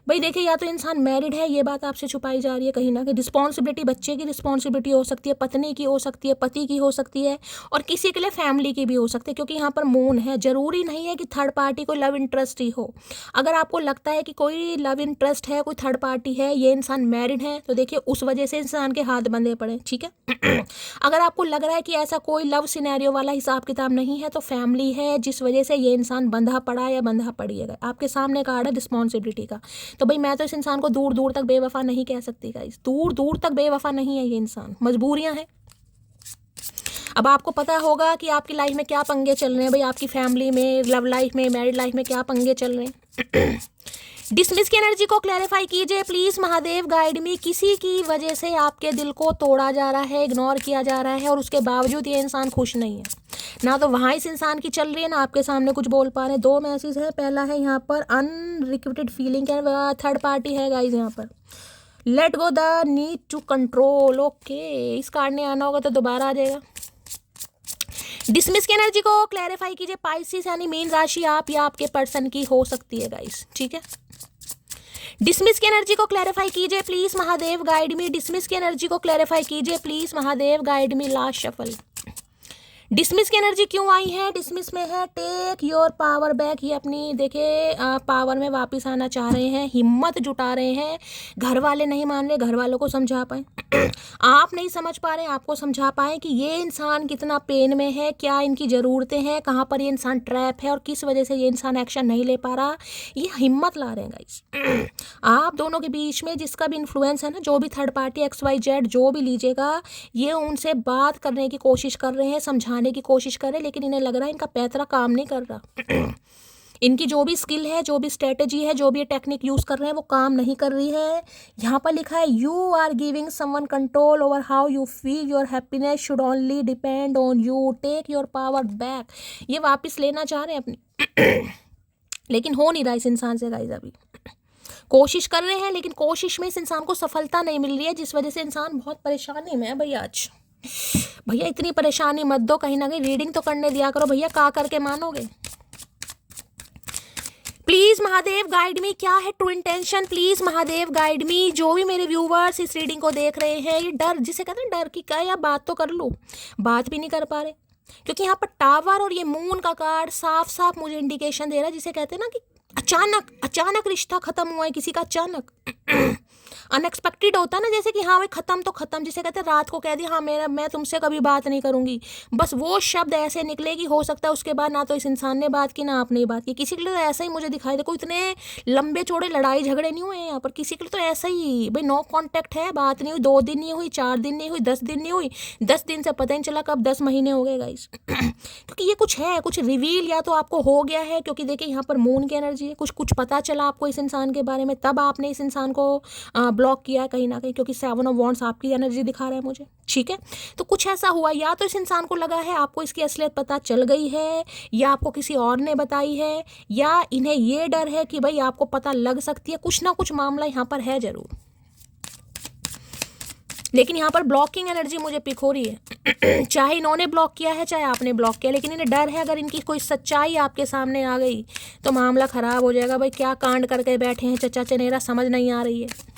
भाई। देखिए या तो इंसान मैरिड है, ये बात आपसे छुपाई जा रही है कहीं ना कहीं। रिस्पॉन्सिबिलिटी, बच्चे की रिस्पॉन्सिबिलिटी हो सकती है, पत्नी की हो सकती है, पति की हो सकती है, और किसी के लिए फैमिली की भी हो सकती है, क्योंकि यहाँ पर मून है। जरूरी नहीं है कि थर्ड पार्टी को लव इंटरेस्ट ही हो। अगर आपको लगता है कि कोई लव इंटरेस्ट है, कोई थर्ड पार्टी है, ये इंसान मैरिड है, तो देखिए उस वजह से इंसान के हाथ बंधे पड़े, ठीक है। अगर आपको लग रहा है कि ऐसा कोई लव सिनेरियो वाला हिसाब किताब नहीं है, तो फैमिली है जिस वजह से ये इंसान बंधा पड़ा या बंधा पड़ी है। आपके सामने कार्ड है रिस्पॉन्सिबिलिटी का, तो भाई मैं तो इस इंसान को दूर दूर तक बेवफा नहीं कह सकती गाइस, दूर दूर तक बेवफा नहीं है ये इंसान, मजबूरियां हैं। अब आपको पता होगा कि आपकी लाइफ में क्या पंगे चल रहे हैं भाई, आपकी फैमिली में, लव लाइफ में, मैरिड लाइफ में क्या पंगे चल रहे हैं। डिसमिस की एनर्जी को क्लैरिफाई कीजिए प्लीज महादेव, गाइड मी। किसी की वजह से आपके दिल को तोड़ा जा रहा है, इग्नोर किया जा रहा है, और उसके बावजूद ये इंसान खुश नहीं है। ना तो वहाँ इस इंसान की चल रही है, ना आपके सामने कुछ बोल पा रहे हैं। 2 मैसेज है, पहला है यहाँ पर अनरिक्वेटेड फीलिंग, थर्ड पार्टी है गाइज यहाँ पर। Let go the need to control, okay, इस कार्ड ने आना होगा तो दोबारा आ जाएगा। डिसमिस की एनर्जी को क्लैरिफाई कीजिए पाइसिस, यानी मीन राशि आप या आपके पर्सन की हो सकती है गाइस, ठीक है। डिसमिस की एनर्जी को क्लैरिफाई कीजिए please Mahadev, guide me. Dismiss की एनर्जी को क्लैरिफाई कीजिए please Mahadev, guide me. Last shuffle. Dismiss की एनर्जी क्यों आई है? डिसमिस में है टेक योर पावर बैक। ये अपनी देखे पावर में वापस आना चाह रहे हैं, हिम्मत जुटा रहे हैं। घर वाले नहीं मान रहे, घर वालों को समझा पाए आप नहीं समझ पा रहे, आपको समझा पाए कि ये इंसान कितना पेन में है, क्या इनकी ज़रूरतें हैं, कहाँ पर ये इंसान ट्रैप है और किस वजह से ये इंसान एक्शन नहीं ले पा रहा। ये हिम्मत ला रहे हैं गाइस। आप दोनों के बीच में जिसका भी इन्फ्लुएंस है ना, जो भी थर्ड पार्टी XYZ जो भी लीजिएगा, ये उनसे बात करने की कोशिश कर रहे हैं, समझाने की कोशिश कर रहे हैं, लेकिन इन्हें लग रहा है इनका पैतरा काम नहीं कर रहा। इनकी जो भी स्किल है, जो भी स्ट्रेटेजी है, जो भी टेक्निक यूज़ कर रहे हैं, वो काम नहीं कर रही है। यहाँ पर लिखा है you are giving someone control over how you feel, your happiness should only depend on you, take your power back. ये वापस लेना चाह रहे हैं अपनी लेकिन हो नहीं रहा इस इंसान से गाइस। अभी कोशिश कर रहे हैं, लेकिन कोशिश में इस इंसान को सफलता नहीं मिल रही है, जिस वजह से इंसान बहुत परेशानी में है भैया। आज भैया इतनी परेशानी मत दो, कहीं ना कहीं रीडिंग तो करने दिया करो भैया, का करके मानोगे। प्लीज महादेव गाइड मी, क्या है true intention, please Mahadev guide मी। जो भी मेरे व्यूवर्स इस रीडिंग को देख रहे हैं, ये डर जिसे कहते हैं, डर की क्या, या बात तो कर लूँ, बात भी नहीं कर पा रहे, क्योंकि यहाँ पर टावर और ये मून का कार्ड साफ साफ मुझे इंडिकेशन दे रहा है, जिसे कहते हैं ना कि अचानक रिश्ता खत्म हुआ है किसी का, अचानक अनएक्सपेक्टेड होता है ना, जैसे कि हाँ भाई खत्म तो खत्म, जिसे कहते हैं रात को कह दिया हाँ मैं तुमसे कभी बात नहीं करूंगी, बस वो शब्द ऐसे निकले कि हो सकता है उसके बाद ना तो इस इंसान ने बात की, ना आपने बात की। किसी के लिए तो ऐसा ही मुझे दिखाई दे, कोई इतने लंबे चौड़े लड़ाई झगड़े नहीं हुए यहाँ पर, किसी के लिए तो ऐसा ही भाई नो कॉन्टैक्ट है, बात नहीं हुई, 2 दिन नहीं हुई, 4 दिन नहीं हुई, 10 दिन नहीं हुई, 10 दिन से पता नहीं चला कब 10 महीने हो गए गाइस। क्योंकि ये कुछ है, कुछ रिवील या तो आपको हो गया है, क्योंकि देखिए यहाँ पर मून की एनर्जी है, कुछ पता चला आपको इस इंसान के बारे में, तब आपने इस इंसान को ब्लॉक किया है कहीं ना कहीं, क्योंकि 7 ऑफ वॉन्ड्स आपकी एनर्जी दिखा रहा है मुझे, ठीक है। तो कुछ ऐसा हुआ, या तो इस इंसान को लगा है आपको इसकी असलियत पता चल गई है, या आपको किसी और ने बताई है, या इन्हें ये डर है कि भाई आपको पता लग सकती है, कुछ ना कुछ मामला यहाँ पर है जरूर। लेकिन यहाँ पर ब्लॉकिंग एनर्जी मुझे पिक हो रही है। चाहे इन्होंने ब्लॉक किया है चाहे आपने ब्लॉक किया, लेकिन इन्हें डर है अगर इनकी कोई सच्चाई आपके सामने आ गई तो मामला ख़राब हो जाएगा। भाई क्या कांड करके बैठे हैं चचा चनेरा, समझ नहीं आ रही है।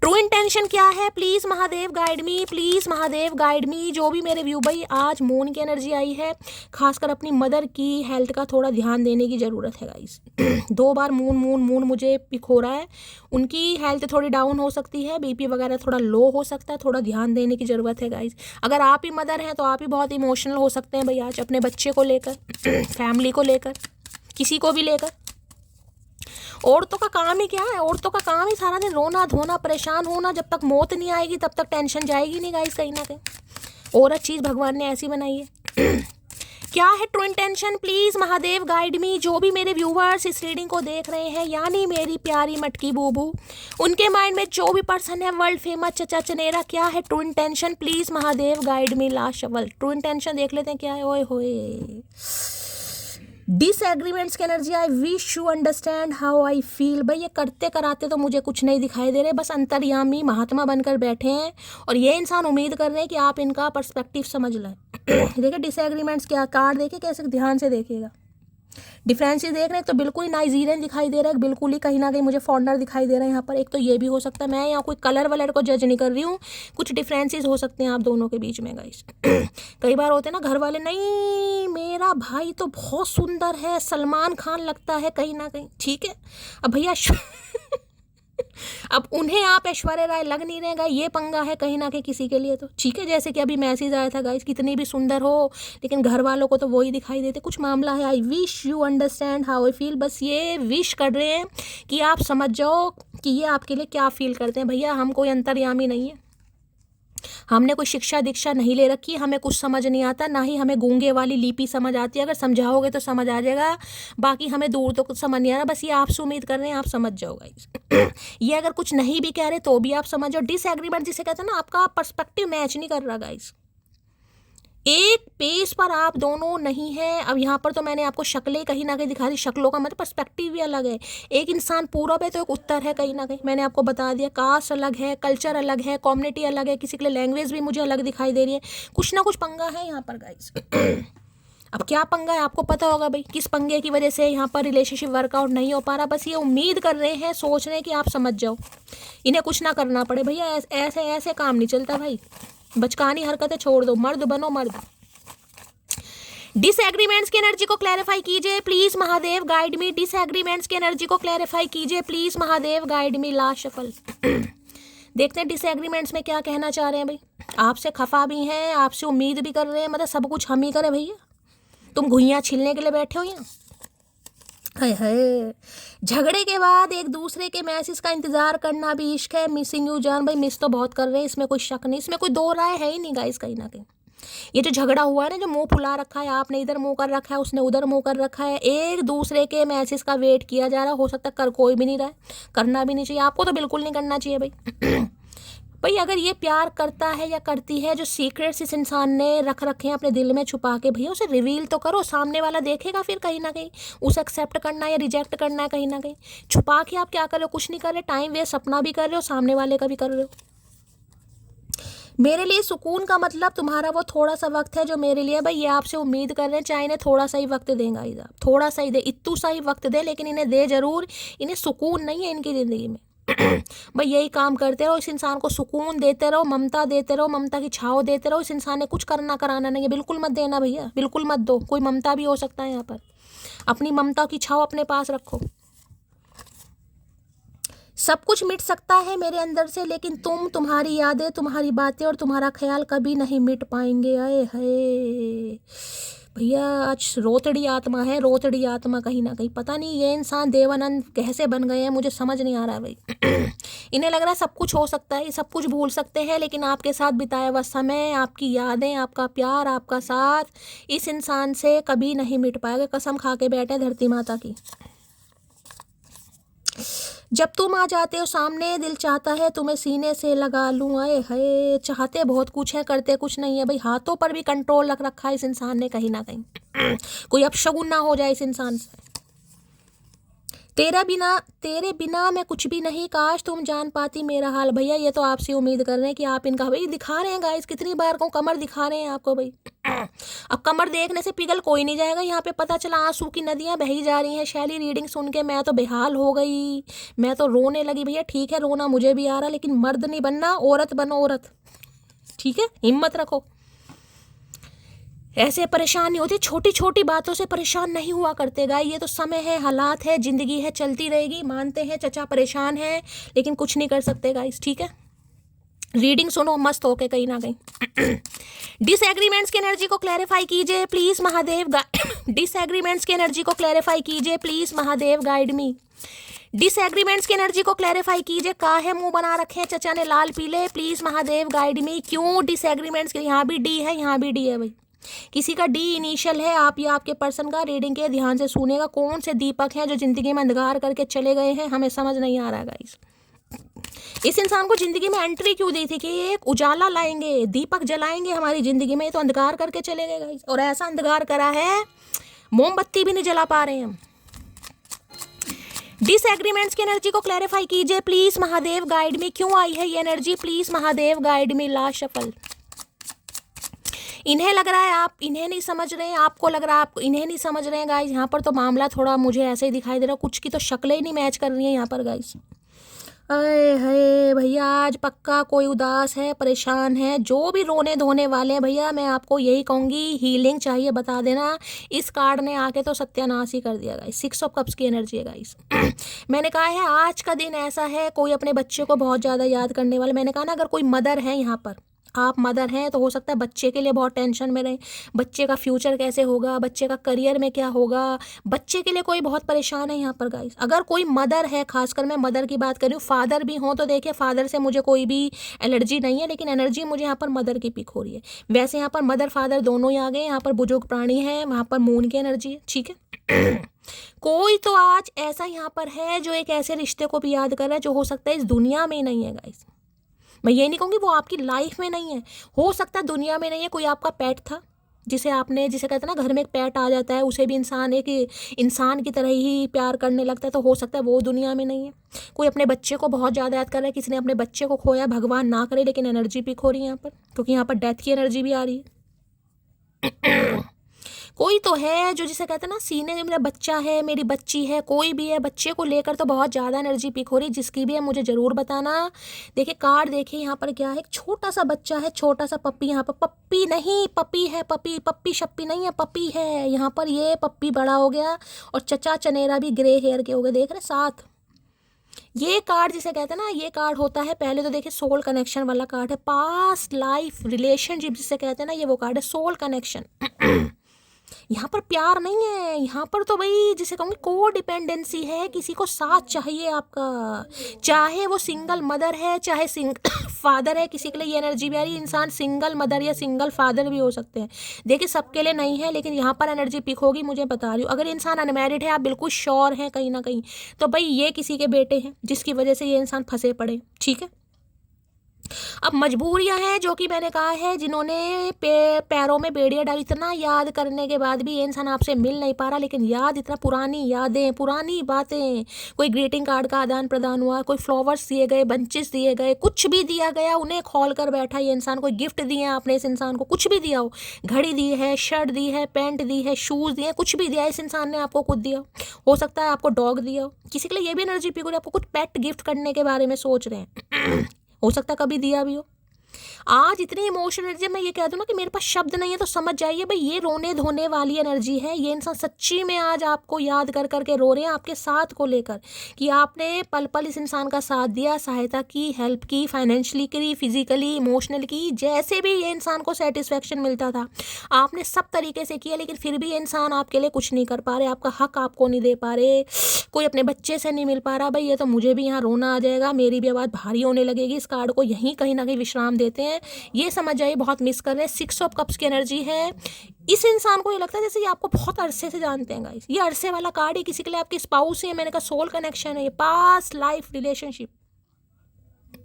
ट्रू इंटेंशन क्या है? Please Mahadev guide me, please Mahadev guide मी। जो भी मेरे व्यू भाई, आज मून की एनर्जी आई है, खासकर अपनी मदर की हेल्थ का थोड़ा ध्यान देने की ज़रूरत है गाइस। 2 बार मून मून मून मुझे पिक हो रहा है। उनकी हेल्थ थोड़ी डाउन हो सकती है, बीपी वगैरह थोड़ा लो हो सकता है, थोड़ा ध्यान देने की ज़रूरत है गाइस। अगर आप ही मदर हैं तो आप ही बहुत इमोशनल हो सकते हैं भाई आज, अपने बच्चे को लेकर, फैमिली को लेकर, किसी को भी लेकर। औरतों का काम ही क्या है? औरतों का काम ही सारा दिन रोना धोना, परेशान होना। जब तक मौत नहीं आएगी तब तक टेंशन जाएगी नहीं गाइस, कहीं ना कहीं। औरत चीज़ भगवान ने ऐसी बनाई है। क्या है true intention? Please Mahadev guide मी। जो भी मेरे व्यूवर्स इस रीडिंग को देख रहे हैं, यानी मेरी प्यारी मटकी बूबू, उनके माइंड में जो भी पर्सन है वर्ल्ड फेमस चचा चनेरा, क्या है true intention? Please Mahadev guide me. Last shovel true intention देख लेते हैं क्या है। ओए होए, डिसएग्रीमेंट्स की energy. I wish you understand how I feel. भाई ये करते कराते तो मुझे कुछ नहीं दिखाई दे रहे, बस अंतर्यामी महात्मा बनकर बैठे हैं और ये इंसान उम्मीद कर रहे हैं कि आप इनका पर्सपेक्टिव समझ लें। देखिए डिसएग्रीमेंट्स क्या कार्ड, देखिए कैसे ध्यान से देखिएगा। डिफरेंसेस देख रहे हैं तो बिल्कुल ही नाइजीरियन दिखाई दे रहा है, बिल्कुल ही कहीं ना कहीं मुझे फॉरेनर दिखाई दे रहा है यहाँ पर। एक तो ये भी हो सकता है, मैं यहाँ कोई कलर वलर को जज नहीं कर रही हूँ, कुछ डिफरेंसेस हो सकते हैं आप दोनों के बीच में गाइस। कई बार होते हैं ना घर वाले, नहीं मेरा भाई तो बहुत सुंदर है, सलमान खान लगता है कहीं ना कहीं, ठीक है। अब भैया अब उन्हें आप ऐश्वर्या राय लग नहीं रहेगा, ये पंगा है कहीं ना कहीं किसी के लिए तो, ठीक है। जैसे कि अभी मैसेज आया था गाइस, कितनी भी सुंदर हो लेकिन घर वालों को तो वही दिखाई देते, कुछ मामला है। आई wish you understand how I feel. बस ये विश कर रहे हैं कि आप समझ जाओ कि ये आपके लिए क्या फील करते हैं। भैया हम कोई अंतर्यामी नहीं है, हमने कोई शिक्षा दीक्षा नहीं ले रखी, हमें कुछ समझ नहीं आता, ना ही हमें गूंगे वाली लिपि समझ आती है। अगर समझाओगे तो समझ आ जाएगा, बाकी हमें दूर तो कुछ समझ नहीं आ रहा। बस ये आपसे उम्मीद कर रहे हैं आप समझ जाओ गाइस। ये अगर कुछ नहीं भी कह रहे तो भी आप समझ जाओ। डिसएग्रीमेंट जिसे कहते हैं ना, आपका पर्सपेक्टिव मैच नहीं कर रहा गाइस, एक पेज पर आप दोनों नहीं है। अब यहाँ पर तो मैंने आपको शक्लें कहीं ना कहीं दिखा दी, शक्लों का मतलब पर्सपेक्टिव भी अलग है। एक इंसान पूरब है तो एक उत्तर है कहीं ना कहीं, मैंने आपको बता दिया। कास्ट अलग है, कल्चर अलग है, कम्युनिटी अलग है, किसी के लिए लैंग्वेज भी मुझे अलग दिखाई दे रही है। कुछ ना कुछ पंगा है यहाँ पर गाइस। अब क्या पंगा है आपको पता होगा भाई, किस पंगे की वजह से यहाँ पर रिलेशनशिप वर्कआउट नहीं हो पा रहा। बस ये उम्मीद कर रहे हैं, सोच रहे हैं कि आप समझ जाओ, इन्हें कुछ ना करना पड़े। भैया ऐसे ऐसे काम नहीं चलता भाई, बचकानी हरकतें छोड़ दो, मर्द बनो मर्द। डिसएग्रीमेंट्स की एनर्जी को क्लैरिफाई कीजिए please Mahadev guide me. Disagreements की एनर्जी को क्लैरिफाई कीजिए please Mahadev guide me. Last shuffle. देखते हैं डिसएग्रीमेंट्स में क्या कहना चाह रहे हैं भाई। आपसे खफा भी हैं, आपसे उम्मीद भी कर रहे हैं, मतलब सब कुछ हम ही करें भैया, तुम घुइयां छिलने के लिए बैठे हो यहाँ। हाय हाय, झगड़े के बाद एक दूसरे के मैसेज का इंतजार करना भी इश्क है। मिसिंग यू जान, भाई मिस तो बहुत कर रहे हैं, इसमें कोई शक नहीं, इसमें कोई दो राय है ही नहीं गाइस। कहीं ना कहीं ये जो झगड़ा हुआ है ना, जो मुंह फुला रखा है, आपने इधर मुंह कर रखा है, उसने उधर मुंह कर रखा है, एक दूसरे के मैसेज का वेट किया जा रहा है। हो सकता है कर कोई भी नहीं रहा है, करना भी नहीं चाहिए, आपको तो बिल्कुल नहीं करना चाहिए भाई। भाई अगर ये प्यार करता है या करती है, जो सीक्रेट्स इस इंसान ने रख रखे हैं अपने दिल में छुपा के, भैया उसे रिवील तो करो, सामने वाला देखेगा फिर कहीं ना कहीं उसे एक्सेप्ट करना है या रिजेक्ट करना है। कहीं ना कहीं छुपा के आप क्या कर रहे हो, कुछ नहीं कर रहे, टाइम वेस्ट अपना भी कर रहे हो, सामने वाले का भी कर रहे हो। मेरे लिए सुकून का मतलब तुम्हारा वो थोड़ा सा वक्त है जो मेरे लिए, भाई ये आपसे उम्मीद कर रहे हैं, चाहे इन्हें थोड़ा सा ही वक्त देंगे, इधर थोड़ा सा ही दे, इतू सा ही वक्त दे, लेकिन इन्हें दे जरूर। इन्हें सुकून नहीं है इनकी ज़िंदगी में। भाई यही काम करते रहो, इस इंसान को सुकून देते रहो, ममता देते रहो, ममता की छाव देते रहो। इस इंसान ने कुछ करना कराना नहीं है, बिल्कुल मत देना भैया, बिल्कुल मत दो। कोई ममता भी हो सकता है यहाँ पर, अपनी ममता की छाव अपने पास रखो। सब कुछ मिट सकता है मेरे अंदर से, लेकिन तुम्हारी यादें, तुम्हारी बातें और तुम्हारा ख्याल कभी नहीं मिट पाएंगे। आए हाय भैया, आज रोतड़ी आत्मा है, रोतड़ी आत्मा कहीं ना कहीं। पता नहीं ये इंसान देवानंद कैसे बन गए हैं, मुझे समझ नहीं आ रहा भाई। इन्हें लग रहा है सब कुछ हो सकता है, सब कुछ भूल सकते हैं, लेकिन आपके साथ बिताया हुआ समय, आपकी यादें, आपका प्यार, आपका साथ इस इंसान से कभी नहीं मिट पाएगा। कसम खा के बैठे धरती माता की। जब तुम आ जाते हो सामने, दिल चाहता है तुम्हें सीने से लगा लूं। आए हाय, चाहते बहुत कुछ है, करते कुछ नहीं है भाई। हाथों पर भी कंट्रोल रख रखा है इस इंसान ने कहीं ना कहीं। कोई अपशगुन ना हो जाए इस इंसान से। तेरे बिना मैं कुछ भी नहीं, काश तुम जान पाती मेरा हाल। भैया ये तो आपसे उम्मीद कर रहे हैं कि आप इनका, भाई दिखा रहे हैं गाइस, कितनी बार को कमर दिखा रहे हैं आपको भाई। अब कमर देखने से पिघल कोई नहीं जाएगा, यहाँ पे पता चला आंसू की नदियां बही जा रही हैं। शैली रीडिंग सुन के मैं तो बेहाल हो गई, मैं तो रोने लगी। भैया ठीक है, रोना मुझे भी आ रहा, लेकिन मर्द नहीं बनना, औरत बनो औरत, ठीक है, हिम्मत रखो। ऐसे परेशान नहीं होती, छोटी छोटी बातों से परेशान नहीं हुआ करते गाय। ये तो समय है, हालात है, जिंदगी है, चलती रहेगी। मानते हैं चचा परेशान है, लेकिन कुछ नहीं कर सकते गाइस, ठीक है। रीडिंग सुनो मस्त होके कहीं ना कहीं। डिसएग्रीमेंट्स की एनर्जी को क्लैरिफाई कीजिए प्लीज महादेव। डिसएग्रीमेंट्स की एनर्जी को क्लैरिफाई कीजिए please Mahadev, guide me. Disagreements की एनर्जी को क्लैरिफाई कीजिए। काहे मुंह बना रखे हैं चचा ने लाल पीले, प्लीज महादेव गाइड मी। क्यों डिसएग्रीमेंट्स के, यहाँ भी डी है, यहाँ भी डी है भाई। किसी का डी इनिशियल है, आप या आपके पर्सन का। रीडिंग के ध्यान से सुनेगा। कौन से दीपक हैं जो जिंदगी में अंधकार करके चले गए हैं, हमें समझ नहीं आ रहा गाइस। इस इंसान को जिंदगी में एंट्री क्यों दी थी कि एक उजाला लाएंगे, दीपक जलाएंगे हमारी जिंदगी में, तो अंधकार करके चले गए गाइस। और ऐसा अंधकार करा है, मोमबत्ती भी नहीं जला पा रहे हैं हम। डिसएग्रीमेंट्स की एनर्जी को क्लैरिफाई कीजिए प्लीज महादेव गाइड मी। क्यों आई है ये energy, please Mahadev guide me. Last shuffle. इन्हें लग रहा है आप इन्हें नहीं समझ रहे हैं, आपको लग रहा है आप इन्हें नहीं समझ रहे हैं गाइस। यहाँ पर तो मामला थोड़ा मुझे ऐसे ही दिखाई दे रहा है, कुछ की तो शक्लें ही नहीं मैच कर रही हैं यहाँ पर गाइस। अरे है भैया, आज पक्का कोई उदास है, परेशान है। जो भी रोने धोने वाले हैं भैया, मैं आपको यही कहूँगी, हीलिंग चाहिए बता देना। इस कार्ड ने आके तो सत्यानाश ही कर दिया गाइस। 6 ऑफ कप्स की एनर्जी है गाइस। मैंने कहा है आज का दिन ऐसा है, कोई अपने बच्चे को बहुत ज़्यादा याद करने वाला। मैंने कहा ना, अगर कोई मदर है यहाँ पर, आप मदर हैं, तो हो सकता है बच्चे के लिए बहुत टेंशन में रहें। बच्चे का फ्यूचर कैसे होगा, बच्चे का करियर में क्या होगा, बच्चे के लिए कोई बहुत परेशान है यहाँ पर गाइस। अगर कोई मदर है, खासकर मैं मदर की बात कर रही हूँ, फादर भी हो तो देखिए, फादर से मुझे कोई भी एलर्जी नहीं है, लेकिन एनर्जी मुझे यहाँ पर मदर की पिक हो रही है। वैसे यहाँ पर मदर फादर दोनों ही आ गए। यहाँ पर बुजुर्ग प्राणी है, वहाँ पर मून की एनर्जी है, ठीक है। कोई तो आज ऐसा यहाँ पर है जो एक ऐसे रिश्ते को भी याद कर रहा है जो हो सकता है इस दुनिया में नहीं है गाइस। मैं ये नहीं कहूँगी वो आपकी लाइफ में नहीं है, हो सकता है दुनिया में नहीं है। कोई आपका पेट था, जिसे कहते हैं ना, घर में एक पेट आ जाता है, उसे भी इंसान एक इंसान की तरह ही प्यार करने लगता है, तो हो सकता है वो दुनिया में नहीं है। कोई अपने बच्चे को बहुत ज़्यादा याद कर रहा है, किसी ने अपने बच्चे को खोया, भगवान ना करे, लेकिन एनर्जी पिक हो रही है यहाँ पर, क्योंकि यहाँ पर डेथ की एनर्जी भी आ रही है। कोई तो है जो जिसे कहते हैं ना, सीने में मेरा बच्चा है, मेरी बच्ची है, कोई भी है, बच्चे को लेकर तो बहुत ज़्यादा एनर्जी पिक हो रही है। जिसकी भी है मुझे ज़रूर बताना। देखिए कार्ड देखिए, यहाँ पर क्या है, एक छोटा सा बच्चा है, छोटा सा पप्पी। यहाँ पर पप्पी नहीं, पपी है, पपी पप्पी शप्पी नहीं है, पपी है। यहाँ पर ये पप्पी बड़ा हो गया और चचा चनेरा भी ग्रे हेयर के हो गए, देख रहे साथ। ये कार्ड जिसे कहते हैं ना, ये कार्ड होता है, पहले तो देखिए सोल कनेक्शन वाला कार्ड है, पास्ट लाइफ रिलेशनशिप जिसे कहते हैं ना, ये वो कार्ड है, सोल कनेक्शन। यहाँ पर प्यार नहीं है, यहाँ पर तो भाई जिसे कहूँगी को डिपेंडेंसी है। किसी को साथ चाहिए आपका, चाहे वो सिंगल मदर है, चाहे फादर है। किसी के लिए ये एनर्जी भी आ रही है, इंसान सिंगल मदर या सिंगल फादर भी हो सकते हैं। देखिए सबके लिए नहीं है, लेकिन यहाँ पर एनर्जी पिक होगी, मुझे बता रही हूँ। अगर इंसान अनमैरिड है, आप बिल्कुल श्योर हैं कहीं ना कहीं, तो भाई ये किसी के बेटे हैं जिसकी वजह से ये इंसान फंसे पड़े, ठीक है। अब मजबूरियां हैं जो कि मैंने कहा है, जिन्होंने पैरों में बेड़ियां डाली। इतना याद करने के बाद भी ये इंसान आपसे मिल नहीं पा रहा, लेकिन याद, इतना पुरानी यादें, पुरानी बातें। कोई ग्रीटिंग कार्ड का आदान प्रदान हुआ, कोई फ्लावर्स दिए गए, बंचेस दिए गए, कुछ भी दिया गया, उन्हें खोल कर बैठा ये इंसान। कोई गिफ्ट दिए आपने इस इंसान को, कुछ भी दिया हो, घड़ी दी है, शर्ट दी है, पैंट दी है, शूज़ दिए, कुछ भी दिया इस इंसान ने आपको, खुद दिया हो सकता है आपको डॉग दिया हो। किसी के लिए ये भी एनर्जी पिक हो रही है, आपको कुछ पेट गिफ्ट करने के बारे में सोच रहे हैं, हो सकता है कभी दिया भी हो। आज इतनी इमोशनल एनर्जी, मैं ये कह दूँ ना कि मेरे पास शब्द नहीं है, तो समझ जाइए भाई ये रोने धोने वाली एनर्जी है। ये इंसान सच्ची में आज आपको याद कर करके रो रहे हैं, आपके साथ को लेकर, कि आपने पल पल इस इंसान का साथ दिया, सहायता की, हेल्प की, फाइनेंशियली की, फिजिकली, इमोशनल की, जैसे भी ये इंसान को सेटिस्फेक्शन मिलता था आपने सब तरीके से किया, लेकिन फिर भी ये इंसान आपके लिए कुछ नहीं कर पा रहे, आपका हक आपको नहीं दे पा रहे, कोई अपने बच्चे से नहीं मिल पा रहा। भाई ये तो मुझे भी यहाँ रोना आ जाएगा, मेरी भी आवाज़ भारी होने लगेगी। इस कार्ड को यहीं कहीं ना कहीं विश्राम देते हैं, ये समझ जाइए बहुत मिस कर रहे हैं। 6 ऑफ कप्स की एनर्जी है। इस इंसान को ये लगता है जैसे ये आपको बहुत अरसे से जानते हैं गाइस। ये अरसे वाला कार्ड है, किसी के लिए आपके स्पाउस है, मैंने कहा सोल कनेक्शन है, ये पास्ट लाइफ रिलेशनशिप।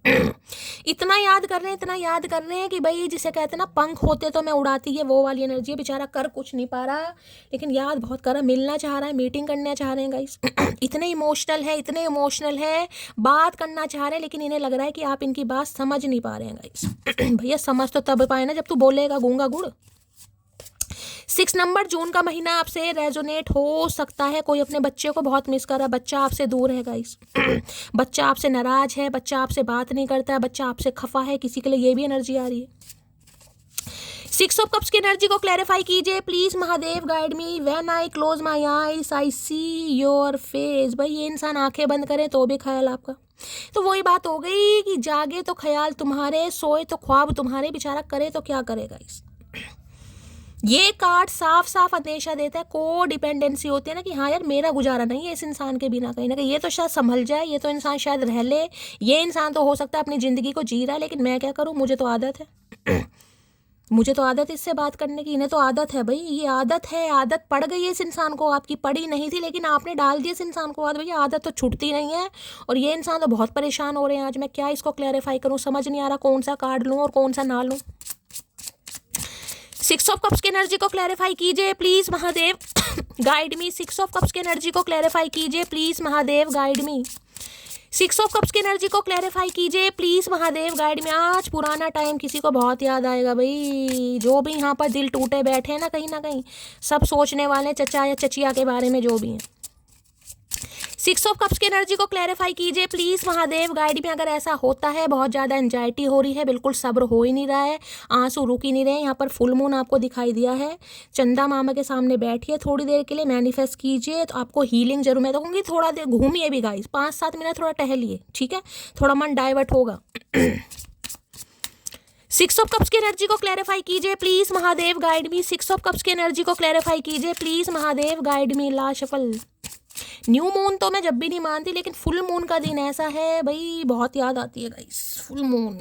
इतना याद कर रहे हैं, इतना याद कर रहे हैं कि भाई जिसे कहते हैं ना पंख होते तो मैं उड़ाती, है वो वाली एनर्जी है। बेचारा कर कुछ नहीं पा रहा, लेकिन याद बहुत कर रहा, मिलना चाह रहा है, मीटिंग करना चाह रहे हैं गाइस। इतने इमोशनल है, इतने इमोशनल है, बात करना चाह रहे हैं, लेकिन इन्हें लग रहा है कि आप इनकी बात समझ नहीं पा रहे हैं गाइस। भैया समझ तो तब पाए ना जब तू बोलेगा गूंगा गुड़। 6 नंबर, जून का महीना आपसे रेजोनेट हो सकता है। कोई अपने बच्चे को बहुत मिस कर रहा है, बच्चा आपसे दूर है गाइस। बच्चा आपसे नाराज है, बच्चा आपसे बात नहीं करता है, बच्चा आपसे खफा है, किसी के लिए ये भी एनर्जी आ रही है। 6 ऑफ कप्स की एनर्जी को क्लैरिफाई कीजिए please Mahadev, guide me. When I close my eyes I see your face. भाई ये इंसान आंखें बंद करे तो भी ख्याल आपका। तो वही बात हो गई कि जागे तो ख्याल तुम्हारे, सोए तो ख्वाब तुम्हारे, बेचारा करे तो क्या करेगा। इस ये कार्ड साफ साफ अंदेशा देता है, को डिपेंडेंसी होती है ना कि हाँ यार मेरा गुजारा नहीं है इस इंसान के बिना, कहीं ना कहीं ये तो शायद संभल जाए, ये तो इंसान शायद रह ले, ये इंसान तो हो सकता है अपनी ज़िंदगी को जी रहा है, लेकिन मैं क्या करूँ, मुझे तो आदत है। मुझे तो आदत इससे बात करने की, इन्हें तो आदत है भाई, ये आदत है, आदत पड़ गई है इस इंसान को। आपकी पड़ी नहीं थी लेकिन आपने डाल दी इस इंसान को आदत, भैया आदत तो छूटती नहीं है। और ये इंसान तो बहुत परेशान हो रहे हैं आज। मैं क्या इसको क्लैरिफाई करूँ, समझ नहीं आ रहा कौन सा कार्ड लूँ और कौन सा ना लूँ। 6 ऑफ कप्स की एनर्जी को क्लैरिफाई कीजिए please Mahadev, guide me. 6 of cups की एनर्जी को क्लैरिफाई कीजिए please Mahadev, guide me. 6 of cups की एनर्जी को क्लैरिफाई कीजिए प्लीज महादेव, गाइड में। आज पुराना टाइम किसी को बहुत याद आएगा भाई, जो भी यहाँ पर दिल टूटे बैठे हैं ना कहीं सब सोचने वाले चचा या चचिया के बारे में जो भी हैं। 6 ऑफ कप्स की एनर्जी को क्लैरिफाई कीजिए प्लीज महादेव, गाइड में। अगर ऐसा होता है, बहुत ज़्यादा एंजाइटी हो रही है, बिल्कुल सब्र हो ही नहीं रहा है, आंसू रुक ही नहीं रहे, यहाँ पर फुल मून आपको दिखाई दिया है, चंदा मामा के सामने बैठिए थोड़ी देर के लिए, मैनिफेस्ट कीजिए तो आपको हीलिंग जरूर। मैं तो कहूँगी थोड़ा देर घूमिए भी गाइस, 5-7 मिनट थोड़ा टहलिए, ठीक है, थोड़ा मन डाइवर्ट होगा। 6 ऑफ कप्स की एनर्जी को क्लैरिफाई कीजिए please Mahadev, guide me. 6 of cups की एनर्जी को क्लैरिफाई कीजिए please Mahadev, guide me. Last shuffle. New moon तो मैं जब भी नहीं मानती, लेकिन फुल मून का दिन ऐसा है भाई, बहुत याद आती है guys full moon.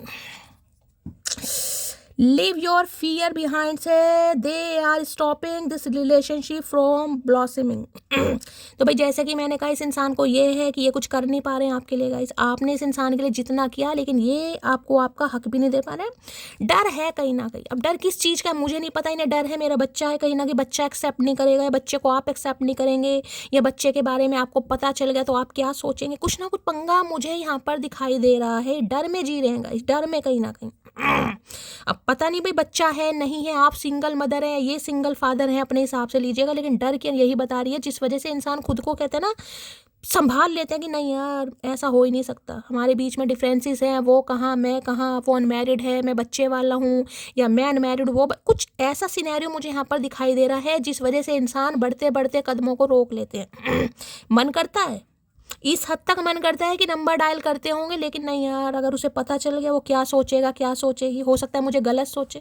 Leave your fear behind से, they are stopping this relationship from blossoming. तो भाई जैसे कि मैंने कहा, इस इंसान को ये है कि ये कुछ कर नहीं पा रहे हैं आपके लिए गाइस। आपने इस इंसान के लिए जितना किया, लेकिन ये आपको आपका हक भी नहीं दे पा रहे। डर है कहीं ना कहीं। अब डर किस चीज़ का मुझे नहीं पता, इन्हें डर है मेरा बच्चा है, कहीं ना कहीं बच्चा एक्सेप्ट नहीं करेगा, या बच्चे को आप एक्सेप्ट नहीं करेंगे, या बच्चे के बारे में आपको पता चल गया तो आप क्या सोचेंगे। कुछ ना कुछ पंगा मुझे यहाँ पर दिखाई दे रहा है। डर में जी रहे हैं गाइस, डर में कहीं ना कहीं। अब पता नहीं भाई बच्चा है नहीं है, आप सिंगल मदर है, ये सिंगल फादर है, अपने हिसाब से लीजिएगा, लेकिन डर क्या यही बता रही है, जिस वजह से इंसान खुद को कहते हैं ना संभाल लेते हैं कि नहीं यार ऐसा हो ही नहीं सकता, हमारे बीच में डिफरेंसेस हैं, वो कहाँ मैं कहाँ, वो अनमैरिड है मैं बच्चे वाला हूँ, या मैं अनमैरिड वो कुछ ऐसा सिनेरियो मुझे यहाँ पर दिखाई दे रहा है, जिस वजह से इंसान बढ़ते बढ़ते कदमों को रोक लेते हैं। मन करता है, इस हद तक मन करता है कि नंबर डायल करते होंगे, लेकिन नहीं यार अगर उसे पता चल गया वो क्या सोचेगा क्या सोचेगी, हो सकता है मुझे गलत सोचे।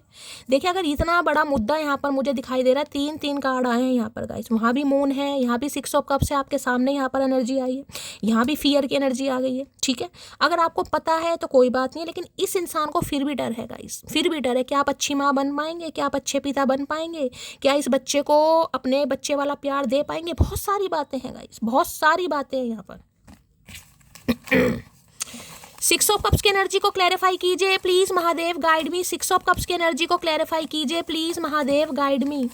देखिए अगर इतना बड़ा मुद्दा यहाँ पर मुझे दिखाई दे रहा है, 3 कार्ड आए हैं यहाँ पर गाइस, वहाँ भी मून है, यहाँ भी 6 ऑफ कप्स है आपके सामने, यहाँ पर एनर्जी आई है, यहाँ भी फियर की एनर्जी आ गई है, ठीक है। अगर आपको पता है तो कोई बात नहीं है, लेकिन इस इंसान को फिर भी डर है गाइस, फिर भी डर है। क्या आप अच्छी माँ बन पाएंगे, क्या आप अच्छे पिता बन पाएंगे, क्या इस बच्चे को अपने बच्चे वाला प्यार दे पाएंगे। बहुत सारी बातें हैं गाइस, बहुत सारी बातें हैं यहाँ पर। 6 ऑफ कप्स की एनर्जी को क्लैरिफाई कीजिए please Mahadev, guide me. 6 of cups की एनर्जी को क्लैरिफाई कीजिए please Mahadev, guide me.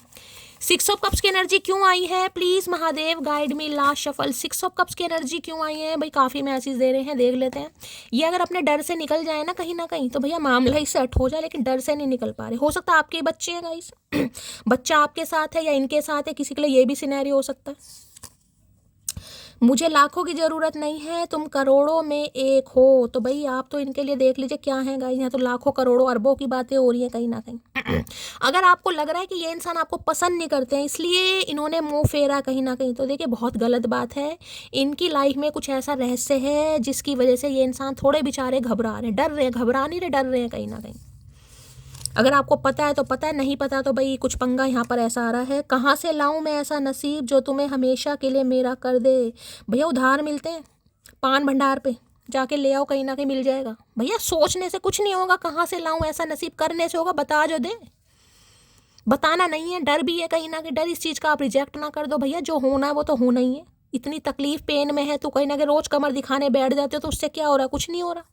6 of cups की एनर्जी क्यों आई है please Mahadev, guide me. Last shuffle. 6 of cups की एनर्जी क्यों आई है भाई, काफ़ी मैसेज दे रहे हैं, देख लेते हैं। ये अगर अपने डर से निकल जाए ना कहीं तो भैया मामला ही सेट हो जाए, लेकिन डर से नहीं निकल पा रहे। हो सकता है आपके बच्चे हैं गाइस, बच्चा आपके साथ है या इनके साथ है, किसी के लिए ये भी सिनेरियो हो सकता है। मुझे लाखों की ज़रूरत नहीं है, तुम करोड़ों में एक हो। तो भाई आप तो इनके लिए देख लीजिए क्या है गाइस, यहाँ तो लाखों करोड़ों अरबों की बातें हो रही हैं कहीं ना कहीं। अगर आपको लग रहा है कि ये इंसान आपको पसंद नहीं करते हैं इसलिए इन्होंने मुंह फेरा कहीं ना कहीं, तो देखिए बहुत गलत बात है। इनकी लाइफ में कुछ ऐसा रहस्य है जिसकी वजह से ये इंसान थोड़े बेचारे घबरा रहे हैं, डर रहे हैं, घबरा नहीं रहे, डर रहे हैं कहीं ना कहीं। अगर आपको पता है तो पता है, नहीं पता तो भाई कुछ पंगा यहाँ पर ऐसा आ रहा है। कहाँ से लाऊं मैं ऐसा नसीब जो तुम्हें हमेशा के लिए मेरा कर दे। भैया उधार मिलते हैं पान भंडार पे, जाके ले आओ, कहीं ना कहीं मिल जाएगा। भैया सोचने से कुछ नहीं होगा, कहाँ से लाऊं ऐसा नसीब, करने से होगा, बता जो दे। बताना नहीं है, डर भी है कहीं ना कहीं, डर इस चीज़ का आप रिजेक्ट ना कर दो भैया, जो होना है वो तो होना ही है। इतनी तकलीफ पेन में है तो कहीं ना कहीं रोज कमर दिखाने बैठ जाते हो तो उससे क्या हो रहा है, कुछ नहीं हो रहा।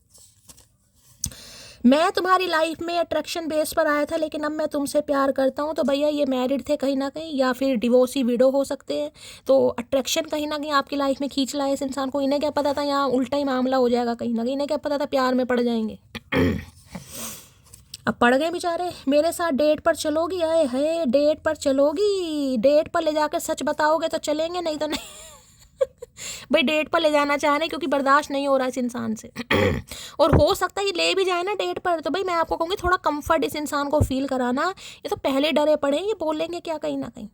मैं तुम्हारी लाइफ में अट्रैक्शन बेस पर आया था, लेकिन अब मैं तुमसे प्यार करता हूँ। तो भैया ये मैरिड थे कहीं ना कहीं, या फिर डिवोर्सी विडो हो सकते हैं। तो अट्रैक्शन कहीं ना कहीं आपकी लाइफ में खींच लाया इस इंसान को। इन्हें क्या पता था यहाँ उल्टा ही मामला हो जाएगा कहीं ना कहीं। इन्हें क्या पता था प्यार में पड़ जाएंगे। अब पड़ गए बेचारे। मेरे साथ डेट पर चलोगी? आए है, डेट पर चलोगी? डेट पर ले जाकर सच बताओगे तो चलेंगे, नहीं तो नहीं। भाई डेट पर ले जाना चाह रहे क्योंकि बर्दाश्त नहीं हो रहा इस इंसान से। और हो सकता है ये ले भी जाए ना डेट पर, तो भाई मैं आपको कहूँगी थोड़ा कंफर्ट इस इंसान को फील कराना। ये तो पहले डरे पड़े हैं, ये बोलेंगे क्या कहीं ना कहीं।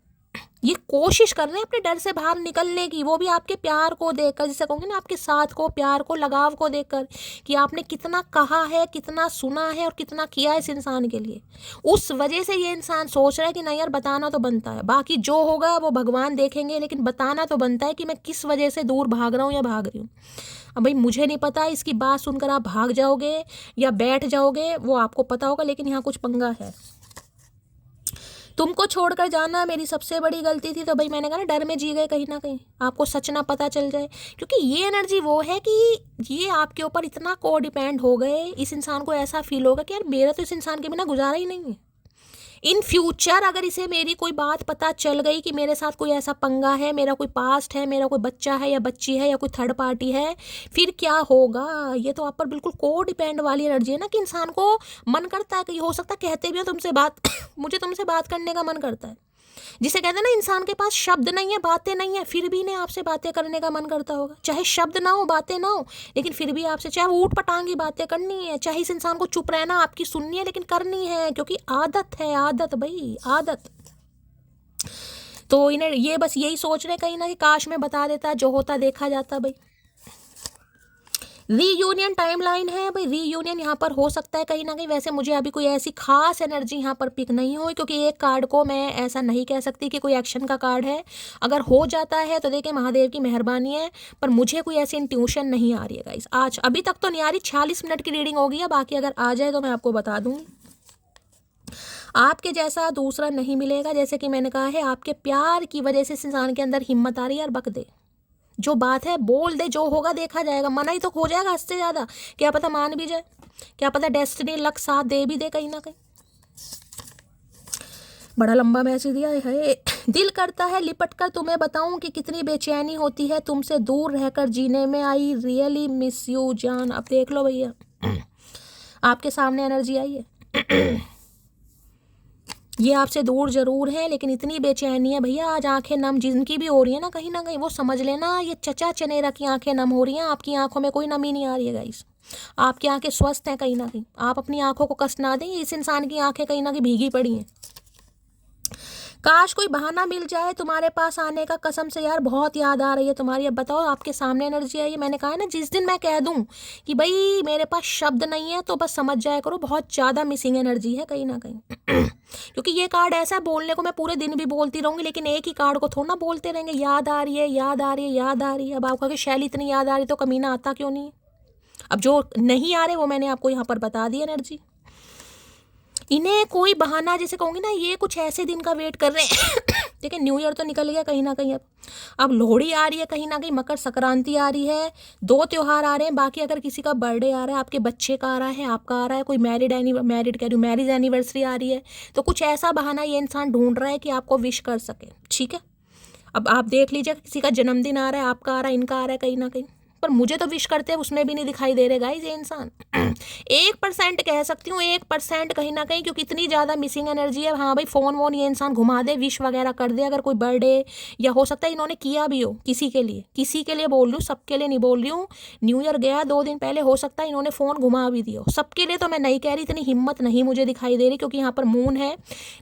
ये कोशिश कर रहे हैं अपने डर से बाहर निकलने की, वो भी आपके प्यार को देखकर, जिसे कहूँगी ना आपके साथ को, प्यार को, लगाव को देखकर, कि आपने कितना कहा है, कितना सुना है और कितना किया है इस इंसान के लिए। उस वजह से ये इंसान सोच रहा है कि नहीं यार बताना तो बनता है, बाकी जो होगा वो भगवान देखेंगे, लेकिन बताना तो बनता है कि मैं किस वजह से दूर भाग रहा हूँ या भाग रही हूँ। अब भाई मुझे नहीं पता इसकी बात सुनकर आप भाग जाओगे या बैठ जाओगे, वो आपको पता होगा, लेकिन यहाँ कुछ पंगा है। तुमको छोड़कर जाना मेरी सबसे बड़ी गलती थी। तो भाई मैंने कहा ना, डर में जी गए कहीं ना कहीं, आपको सच ना पता चल जाए। क्योंकि ये एनर्जी वो है कि ये आपके ऊपर इतना को डिपेंड हो गए, इस इंसान को ऐसा फील होगा कि यार मेरा तो इस इंसान के बिना गुजारा ही नहीं है। इन फ्यूचर अगर इसे मेरी कोई बात पता चल गई कि मेरे साथ कोई ऐसा पंगा है, मेरा कोई पास्ट है, मेरा कोई बच्चा है या बच्ची है या कोई थर्ड पार्टी है, फिर क्या होगा। ये तो आप पर बिल्कुल को डिपेंड वाली एनर्जी है ना, कि इंसान को मन करता है कि हो सकता है कहते भी हो तुमसे बात मुझे तुमसे बात करने का मन करता है। जिसे कहते हैं ना इंसान के पास शब्द नहीं है, बातें नहीं है, फिर भी इन्हें आपसे बातें करने का मन करता होगा। चाहे शब्द ना हो, बातें ना हो, लेकिन फिर भी आपसे, चाहे ऊट पटांगी बातें करनी है, चाहे इस इंसान को चुप रहना आपकी सुननी है, लेकिन करनी है, क्योंकि आदत है, आदत भाई, आदत। तो इन्हें ये बस यही सोच रहे कहीं ना कि काश मैं बता देता, जो होता देखा जाता। भाई रीयूनियन टाइमलाइन है भाई, रीयूनियन यहाँ पर हो सकता है कहीं ना कहीं। वैसे मुझे अभी कोई ऐसी खास एनर्जी यहाँ पर पिक नहीं हुई, क्योंकि एक कार्ड को मैं ऐसा नहीं कह सकती कि कोई एक्शन का कार्ड है। अगर हो जाता है तो देखिए महादेव की मेहरबानी है, पर मुझे कोई ऐसी इंट्यूशन नहीं आ रही है गाइस। आज अभी तक तो नहीं आ रही। 46 मिनट की रीडिंग होगी है, बाकी अगर आ जाए तो मैं आपको बता दूंगी। आपके जैसा दूसरा नहीं मिलेगा। जैसे कि मैंने कहा है, आपके प्यार की वजह से इस इंसान के अंदर हिम्मत आ रही है, यार बक दे, जो बात है बोल दे, जो होगा देखा जाएगा। मना ही तो हो जाएगा हद से ज़्यादा, क्या पता मान भी जाए, क्या पता डेस्टिनी लक साथ दे भी दे कहीं ना कहीं। बड़ा लंबा मैसेज दिया है। दिल करता है लिपट कर तुम्हें बताऊं कि कितनी बेचैनी होती है तुमसे दूर रहकर जीने में। आई रियली मिस यू जान। अब देख लो भैया, आपके सामने एनर्जी आई है। ये आपसे दूर जरूर है, लेकिन इतनी बेचैनी है भैया, आज आंखें नम जिनकी भी हो रही है ना कहीं ना कहीं, वो समझ लेना ये चचा चनेरा की आंखें नम हो रही हैं। आपकी आंखों में कोई नमी नहीं आ रही है गाइस, आपकी आंखें स्वस्थ हैं कहीं ना कहीं। आप अपनी आंखों को कष्ट ना दें, इस इंसान की आंखें कहीं ना कहीं भीगी पड़ी हैं। काश कोई बहाना मिल जाए तुम्हारे पास आने का, कसम से यार बहुत याद आ रही है तुम्हारी। अब बताओ, आपके सामने एनर्जी आई है। मैंने कहा है ना, जिस दिन मैं कह दूं कि भाई मेरे पास शब्द नहीं है, तो बस समझ जाया करो बहुत ज़्यादा मिसिंग एनर्जी है कहीं ना कहीं। क्योंकि ये कार्ड ऐसा है, बोलने को मैं पूरे दिन भी बोलती रहूंगी, लेकिन एक ही कार्ड को थोड़ा ना बोलते रहेंगे। याद आ रही है, याद आ रही है, याद आ रही है। अब आपका कि शैली इतनी याद आ रही तो कमीना आता क्यों नहीं है। अब जो नहीं आ रहे वो मैंने आपको यहाँ पर बता दी एनर्जी। इन्हें कोई बहाना, जैसे कहूँगी ना, ये कुछ ऐसे दिन का वेट कर रहे हैं। देखिए न्यू ईयर तो निकल गया कहीं ना कहीं, अब लोहड़ी आ रही है कहीं ना कहीं, मकर संक्रांति आ रही है, 2 त्योहार आ रहे हैं। बाकी अगर किसी का बर्थडे आ रहा है, आपके बच्चे का आ रहा है, आपका आ रहा है, कोई मैरिज एनिवर्सरी आ रही है, तो कुछ ऐसा बहाना ये इंसान ढूंढ रहा है कि आपको विश कर सके। ठीक है, अब आप देख लीजिए, किसी का जन्मदिन आ रहा है, आपका आ रहा है, इनका आ रहा है कहीं ना कहीं, पर मुझे तो विश करते हैं उसमें भी नहीं दिखाई दे रहे गाइस ये इंसान। 1% कह सकती हूँ, 1% कहीं ना कहीं, क्योंकि इतनी ज़्यादा मिसिंग एनर्जी है। हाँ भाई फ़ोन वोन ये इंसान घुमा दे, विश वगैरह कर दे, अगर कोई बर्थडे, या हो सकता है इन्होंने किया भी हो किसी के लिए बोल रही हूँ, सबके लिए नहीं बोल रही हूँ। न्यू ईयर गया 2 दिन पहले, हो सकता है इन्होंने फ़ोन घुमा भी दिया हो। सबके लिए तो मैं नहीं कह रही, इतनी हिम्मत नहीं मुझे दिखाई दे रही, क्योंकि यहाँ पर मून है।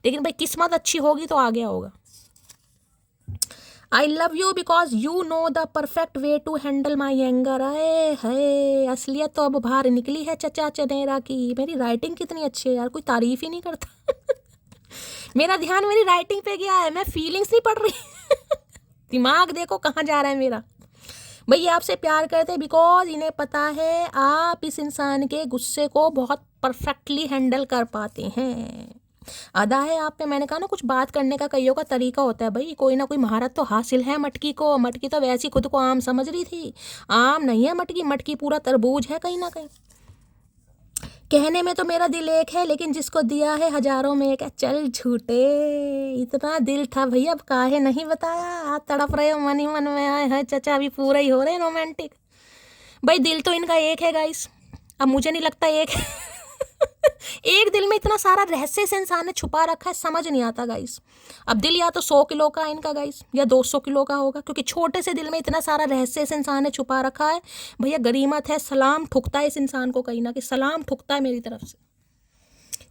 लेकिन भाई किस्मत अच्छी होगी तो आ गया होगा। I love you because you know the perfect way to handle my anger. आए है, असलियत तो अब बाहर निकली है चचा चनेरा की। मेरी राइटिंग कितनी अच्छी है यार, कोई तारीफ ही नहीं करता। मेरा ध्यान मेरी राइटिंग पे गया है, मैं फीलिंग्स नहीं पढ़ रही। दिमाग देखो कहाँ जा रहा है मेरा। भैया आपसे प्यार करते हैं बिकॉज इन्हें पता है आप इस इंसान के गुस्से को बहुत परफेक्टली हैंडल कर पाते हैं। अदा है आप पे। मैंने कहा ना, कुछ बात करने का कईयों का तरीका होता है भाई, कोई ना कोई महारत तो हासिल है मटकी को। मटकी तो वैसी खुद को आम समझ रही थी, आम नहीं है मटकी, मटकी पूरा तरबूज है कहीं ना कहीं। कहने में तो मेरा दिल एक है, लेकिन जिसको दिया है हजारों में एक है। चल झूठे, इतना दिल था भैया, अब काहे नहीं बताया। आप तड़प रहे हो मन ही मन में, आए है चचा अभी पूरा ही हो रहे हैं रोमांटिक। भाई दिल तो इनका एक है गाइस, अब मुझे नहीं लगता एक एक दिल में इतना सारा रहस्य इस इंसान ने छुपा रखा है, समझ नहीं आता गाइस। अब दिल या तो 100 किलो का है इनका गाइस, या 200 किलो का होगा, क्योंकि छोटे से दिल में इतना सारा रहस्य इस इंसान ने छुपा रखा है। भैया गरीमत है, सलाम ठुकता है इस इंसान को, कहीं ना कहीं सलाम ठुकता है मेरी तरफ से।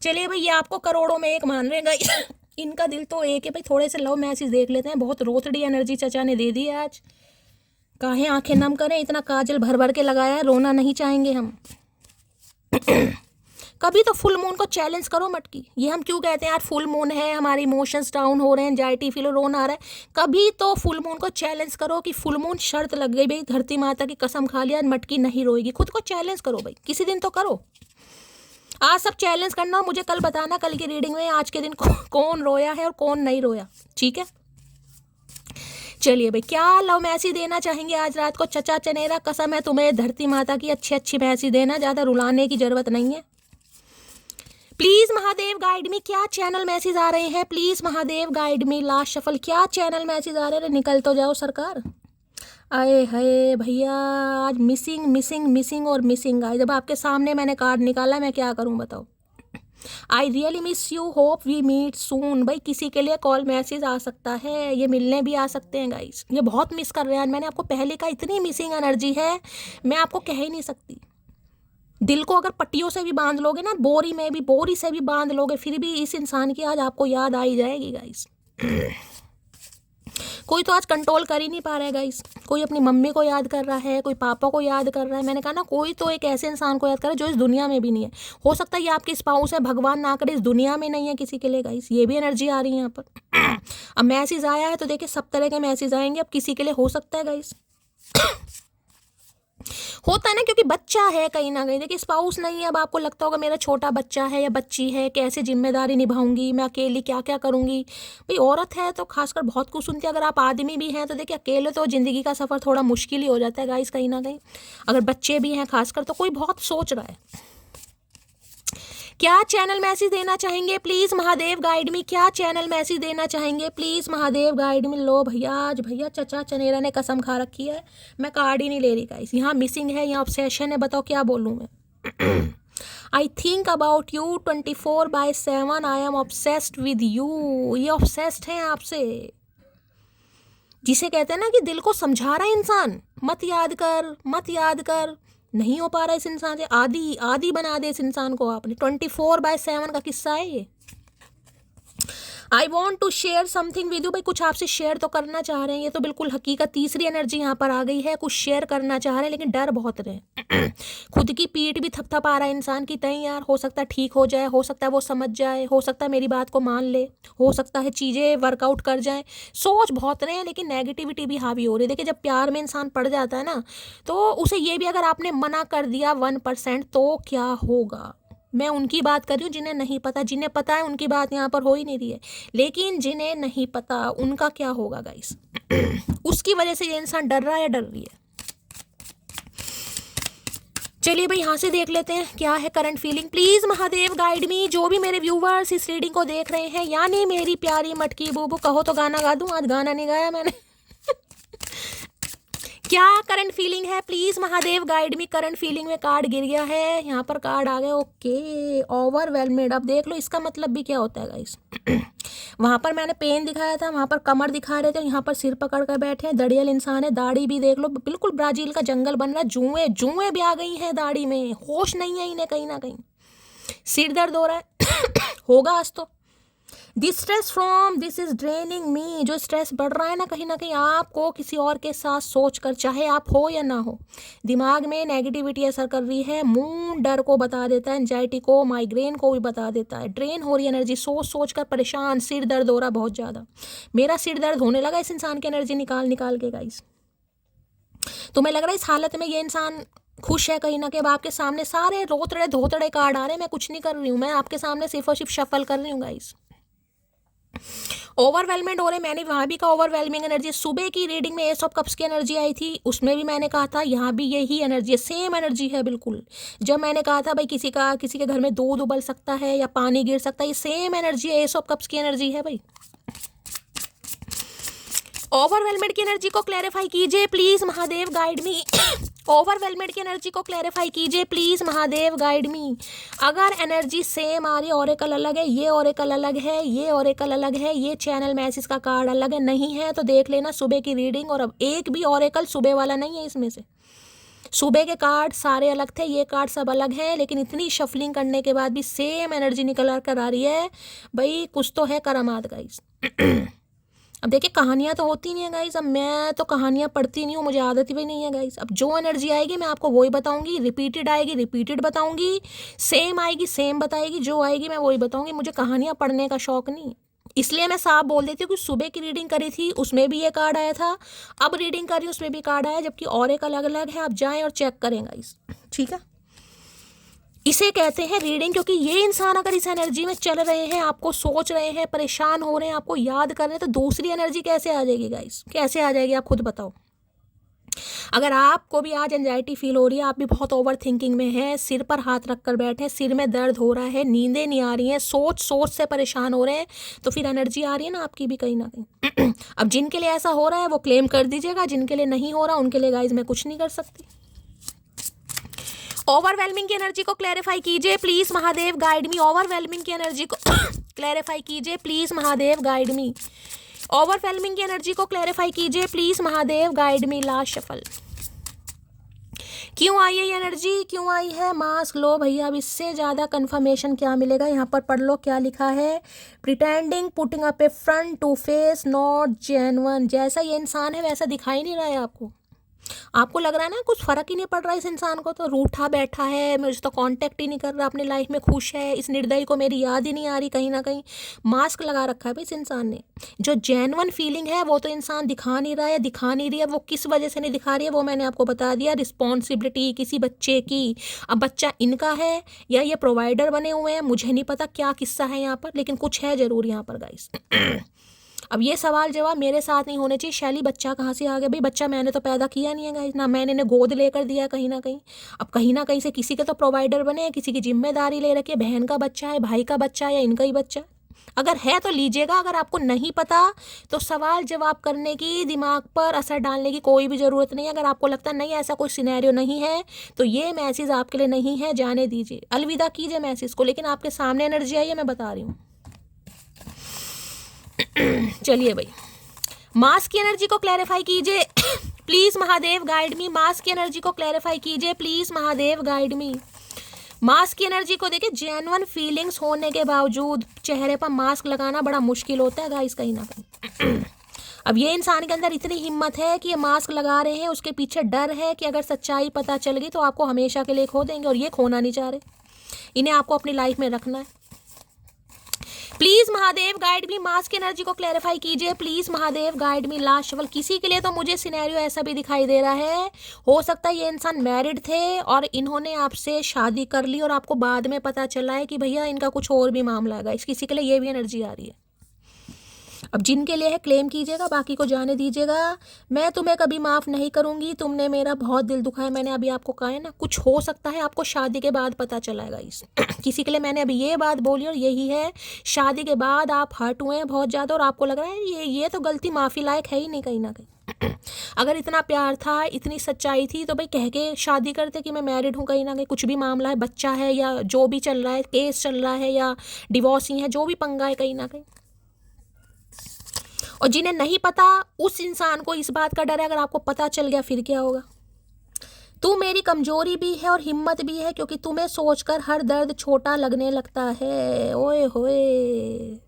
चलिए भाई, ये आपको करोड़ों में एक मान रहे हैं गाइस इनका दिल तो एक है भाई। थोड़े से लव मैसेज देख लेते हैं, बहुत रोतड़ी एनर्जी चचा ने दे दी है आज। काहे आंखें नम करें, इतना काजल भर भर के लगाया है, रोना नहीं चाहेंगे हम कभी तो फुल मून को चैलेंज करो मटकी। ये हम क्यों कहते हैं यार, फुल मून है, हमारे इमोशंस डाउन हो रहे हैं, एंजाइटी फील, रोना आ रहा है, कभी तो फुल मून को चैलेंज करो कि फुल मून शर्त लग गई भाई, धरती माता की कसम खा लिया मटकी नहीं रोएगी। खुद को चैलेंज करो भाई, किसी दिन तो करो। आज सब चैलेंज करना और मुझे कल बताना, कल की रीडिंग में आज के दिन कौन रोया है और कौन नहीं रोया, ठीक है। चलिए भाई, क्या लव मैसेज देना चाहेंगे आज रात को चचा चनेरा? कसम है तुम्हें धरती माता की, अच्छी अच्छी मैसेज देना, ज़्यादा रुलाने की जरूरत नहीं है। प्लीज महादेव गाइड मी, क्या चैनल मैसेज आ रहे हैं? Please Mahadev guide me. Last shuffle, क्या चैनल मैसेज आ रहे हैं? निकल तो जाओ सरकार। आए हाय भैया, आज मिसिंग मिसिंग मिसिंग और मिसिंग आए। जब आपके सामने मैंने कार्ड निकाला, मैं क्या करूं बताओ। I really miss you, hope we meet soon. भाई किसी के लिए कॉल मैसेज आ सकता है, ये मिलने भी आ सकते हैं गाइस। ये बहुत मिस कर रहे हैं, मैंने आपको पहले कहा इतनी मिसिंग एनर्जी है, मैं आपको कह ही नहीं सकती। दिल को अगर पट्टियों से भी बांध लोगे ना, बोरी से भी बांध लोगे, फिर भी इस इंसान की आज आपको याद आई जाएगी गाइस। कोई तो आज कंट्रोल कर ही नहीं पा रहा है गाइस। कोई अपनी मम्मी को याद कर रहा है, कोई पापा को याद कर रहा है। मैंने कहा ना, कोई तो एक ऐसे इंसान को याद कर रहा है जो इस दुनिया में भी नहीं है। हो सकता है ये आपके स्पाउस है, भगवान ना करे इस दुनिया में नहीं है किसी के लिए गाइस। ये भी एनर्जी आ रही है यहाँ पर। अब मैसेज आया है तो देखिए, सब तरह के मैसेज आएंगे। अब किसी के लिए हो सकता है गाइस, होता है ना, क्योंकि बच्चा है कहीं ना कहीं। देखिए स्पाउस नहीं है, अब आपको लगता होगा मेरा छोटा बच्चा है या बच्ची है, कैसे जिम्मेदारी निभाऊंगी मैं, अकेली क्या क्या करूंगी। भाई औरत है तो खासकर बहुत कुछ सुनती है। अगर आप आदमी भी हैं तो देखिए, अकेले तो ज़िंदगी का सफ़र थोड़ा मुश्किल ही हो जाता है गाइस कहीं ना कहीं। अगर बच्चे भी हैं खासकर, तो कोई बहुत सोच रहा है। क्या चैनल मैसेज देना चाहेंगे? Please Mahadev guide me. क्या चैनल मैसेज देना चाहेंगे? Please Mahadev guide me. लो भैया, आज भैया चचा चनेरा ने कसम खा रखी है, मैं कार्ड ही नहीं ले रही गाइस। यहाँ मिसिंग है, यहाँ ऑब्सेशन है, बताओ क्या बोलूँ मैं। I think about you 24/7, I am obsessed with you. ये ऑब्सेस्ड है आपसे, जिसे कहते हैं ना कि दिल को समझा रहा है इंसान, मत याद कर मत याद कर, नहीं हो पा रहा इस इंसान से। आदि आदि बना दे इस इंसान को आपने। 24/7 का किस्सा है ये। I want to share something with you. भाई कुछ आपसे शेयर तो करना चाह रहे हैं, ये तो बिल्कुल हकीकत। तीसरी एनर्जी यहाँ पर आ गई है, कुछ शेयर करना चाह रहे हैं लेकिन डर बहुत रहे। खुद की पीठ भी थपथपा रहा है इंसान की, तई यार हो सकता है ठीक हो जाए, हो सकता है वो समझ जाए, हो सकता है मेरी बात को मान ले, हो सकता है चीज़ें वर्कआउट कर जाएं। सोच बहुत रहे हैं लेकिन नेगेटिविटी भी हावी हो रही है। देखिए जब प्यार में इंसान पड़ जाता है ना, तो उसे ये भी अगर आपने मना कर दिया 1% तो क्या होगा। मैं उनकी बात कर रही हूँ जिन्हें नहीं पता, जिन्हें पता है उनकी बात यहाँ पर हो ही नहीं रही है, लेकिन जिन्हें नहीं पता उनका क्या होगा गाइस। उसकी वजह से ये इंसान डर रहा है या डर रही है। चलिए भाई यहाँ से देख लेते हैं क्या है current feeling. Please Mahadev guide मी। जो भी मेरे व्यूवर्स इस रीडिंग को देख रहे हैं, यानी मेरी प्यारी मटकी बूबू, कहो तो गाना गा दूं, आज गाना नहीं गाया मैंने। क्या करंट फीलिंग है? Please Mahadev guide me. Current feeling में कार्ड गिर गया है, यहाँ पर कार्ड आ गया, ओके ओवरवेलमेड। अब देख लो इसका मतलब भी क्या होता है गाइस। वहाँ पर मैंने पेन दिखाया था, वहाँ पर कमर दिखा रहे थे, यहाँ पर सिर पकड़ कर बैठे हैं, दड़ियल इंसान है, दाढ़ी भी देख लो बिल्कुल ब्राजील का जंगल बन रहा है। जुएं जुएं भी आ गई हैं दाढ़ी में, होश नहीं है इन्हें कहीं ना कहीं। सिर दर्द हो रहा है होगा आज तो। This stress from this is draining me. जो स्ट्रेस बढ़ रहा है ना कहीं आपको किसी और के साथ सोच कर, चाहे आप हो या ना हो, दिमाग में नेगेटिविटी असर कर रही है। मूड डर को बता देता है, एंजाइटी को, माइग्रेन को भी बता देता है। ड्रेन हो रही एनर्जी, सोच सोच कर परेशान, सिर दर्द हो रहा बहुत ज़्यादा। मेरा सिर दर्द होने लगा इस इंसान की एनर्जी निकाल निकाल के गाइस। तुम्हें लग रहा है इस हालत में ये इंसान खुश है कहीं ना कहीं। अब आपके सामने सारे रोतड़े धोतड़े कार्ड आ रहे हैं, मैं कुछ नहीं कर रही हूँ, मैं आपके सामने सिर्फ और सिर्फ शफल कर रही हूँ गाइस। ओवरवेलमेंट हो रहे, मैंने वहाँ भी कहा ओवरवेलमिंग एनर्जी। सुबह की रीडिंग में एस ऑफ कप्स की एनर्जी आई थी, उसमें भी मैंने कहा था यहाँ भी यही एनर्जी है, सेम एनर्जी है बिल्कुल। जब मैंने कहा था भाई किसी के घर में दूध उबल सकता है या पानी गिर सकता है, ये सेम एनर्जी है, एस ऑफ कप्स की एनर्जी है भाई। ओवरवेलमेंट की एनर्जी को क्लैरिफाई कीजिए प्लीज महादेव, गाइड मी। ओवरवेलमेंट की एनर्जी को क्लैरिफाई कीजिए प्लीज महादेव, गाइड मी। अगर एनर्जी सेम आ रही है, ऑरेकल अलग है, ये ऑरेकल अलग है, ये ऑरेकल अलग है, ये चैनल मैसेज का कार्ड अलग है, नहीं है तो देख लेना सुबह की रीडिंग। और अब एक भी ऑरेकल सुबह वाला नहीं है इसमें से। सुबह के कार्ड सारे अलग थे, ये कार्ड सब अलग हैं, लेकिन इतनी शफलिंग करने के बाद भी सेम एनर्जी निकल कर आ रही है भाई, कुछ तो है करामात गाइस। अब देखिए कहानियाँ तो होती नहीं है गाइस, अब मैं तो कहानियाँ पढ़ती नहीं हूँ, मुझे आदत भी नहीं है गाइस। अब जो एनर्जी आएगी मैं आपको वही बताऊंगी, रिपीटेड आएगी रिपीटेड बताऊंगी, सेम आएगी सेम बताएगी, जो आएगी मैं वही बताऊंगी। मुझे कहानियाँ पढ़ने का शौक नहीं है, इसलिए मैं साफ बोल देती हूँ कि सुबह की रीडिंग करी थी उसमें भी ये कार्ड आया था, अब रीडिंग करी उसमें भी कार्ड आया, जबकि और एक अलग अलग है। आप जाएँ और चेक करें गाइस, ठीक है। इसे कहते हैं रीडिंग, क्योंकि ये इंसान अगर इस एनर्जी में चल रहे हैं, आपको सोच रहे हैं, परेशान हो रहे हैं, आपको याद कर रहे हैं, तो दूसरी एनर्जी कैसे आ जाएगी गाइस, कैसे आ जाएगी आप खुद बताओ। अगर आपको भी आज एंजाइटी फील हो रही है, आप भी बहुत ओवर थिंकिंग में हैं, सिर पर हाथ रख कर बैठे हैं, सिर में दर्द हो रहा है, नींदें नहीं आ रही हैं, सोच सोच से परेशान हो रहे हैं, तो फिर एनर्जी आ रही है ना आपकी भी कहीं ना कहीं। अब जिनके लिए ऐसा हो रहा है वो क्लेम कर दीजिएगा, जिनके लिए नहीं हो रहा उनके लिए गाइस मैं कुछ नहीं कर सकती। ओवरवेलमिंग की एनर्जी को क्लैरिफाई कीजिए please Mahadev, guide me. Overwhelming की एनर्जी को क्लैरिफाई कीजिए please Mahadev, guide me. Overwhelming की एनर्जी को क्लैरिफाई कीजिए please Mahadev, guide me. Last shuffle. क्यों आई है ये एनर्जी, क्यों आई है? मास्क लो भैया, अब इससे ज़्यादा कंफर्मेशन क्या मिलेगा? यहाँ पर पढ़ लो क्या लिखा है। Pretending, putting up a front to face, not genuine. जैसा ये इंसान है वैसा दिखाई नहीं रहा है आपको, आपको लग रहा है ना कुछ फर्क ही नहीं पड़ रहा है इस इंसान को, तो रूठा बैठा है, मुझे तो कांटेक्ट ही नहीं कर रहा अपनी लाइफ में, खुश है, इस निर्दयी को मेरी याद ही नहीं आ रही, कहीं ना कहीं मास्क लगा रखा है भाई इस इंसान ने। जो जेन्युइन फीलिंग है वो तो इंसान दिखा नहीं रहा है, दिखा नहीं रही है। वो किस वजह से नहीं दिखा रही है वो मैंने आपको बता दिया, रिस्पॉन्सिबिलिटी किसी बच्चे की। अब बच्चा इनका है या ये प्रोवाइडर बने हुए हैं, मुझे नहीं पता क्या किस्सा है यहाँ पर, लेकिन कुछ है जरूर यहाँ पर गाइस। अब ये सवाल जवाब मेरे साथ नहीं होने चाहिए, शैली बच्चा कहाँ से आ गया? भाई बच्चा मैंने तो पैदा किया नहीं है गाइस, ना मैंने इन्हें गोद लेकर दिया कहीं ना कहीं। अब कहीं ना कहीं से किसी के तो प्रोवाइडर बने हैं, किसी की जिम्मेदारी ले रखी है, बहन का बच्चा है, भाई का बच्चा है, या इनका ही बच्चा। अगर है तो लीजिएगा, अगर आपको नहीं पता तो सवाल जवाब करने की, दिमाग पर असर डालने की कोई भी ज़रूरत नहीं है। अगर आपको लगता है नहीं ऐसा कोई सिनेरियो नहीं है तो ये मैसेज आपके लिए नहीं है, जाने दीजिए, अलविदा कीजिए मैसेज को। लेकिन आपके सामने एनर्जी आई है, मैं बता रही हूँ। चलिए भाई, मास की एनर्जी को क्लैरिफाई कीजिए प्लीज महादेव, गाइड मी। मास की एनर्जी को क्लैरिफाई कीजिए please Mahadev, guide me. Mask की एनर्जी को देखिए, जेन्युइन फीलिंग्स होने के बावजूद चेहरे पर मास्क लगाना बड़ा मुश्किल होता है गाइस कहीं ना कहीं। अब ये इंसान के अंदर इतनी हिम्मत है कि ये मास्क लगा रहे हैं, उसके पीछे डर है कि अगर सच्चाई पता चल गई तो आपको हमेशा के लिए खो देंगे, और ये खोना नहीं चाह रहे, इन्हें आपको अपनी लाइफ में रखना है। Please Mahadev guide me, mask की एनर्जी को क्लैरिफाई कीजिए please Mahadev, guide me. Last shuffle. किसी के लिए तो मुझे सिनेरियो ऐसा भी दिखाई दे रहा है, हो सकता है ये इंसान मैरिड थे और इन्होंने आपसे शादी कर ली और आपको बाद में पता चला है कि भैया इनका कुछ और भी मामला है। किसी के लिए ये भी एनर्जी आ रही है। अब जिनके लिए है क्लेम कीजिएगा, बाकी को जाने दीजिएगा। मैं तुम्हें कभी माफ़ नहीं करूंगी, तुमने मेरा बहुत दिल दुखाया। मैंने अभी आपको कहा है ना, कुछ हो सकता है आपको शादी के बाद पता चलाएगा इस किसी के लिए मैंने अभी ये बात बोली और यही है, शादी के बाद आप हर्ट हुए हैं बहुत ज़्यादा और आपको लग रहा है ये तो गलती माफ़ी लायक है ही नहीं कहीं ना कहीं। अगर इतना प्यार था, इतनी सच्चाई थी, तो भाई कह के शादी करते कि मैं मैरिड हूँ, कहीं ना कहीं कुछ भी मामला है, बच्चा है या जो भी चल रहा है, केस चल रहा है या डिवोर्स ही है, जो भी पंगा है कहीं ना कहीं। और जिन्हें नहीं पता उस इंसान को इस बात का डर है, अगर आपको पता चल गया फिर क्या होगा। तू मेरी कमजोरी भी है और हिम्मत भी है, क्योंकि तुम्हें सोचकर हर दर्द छोटा लगने लगता है। ओए होए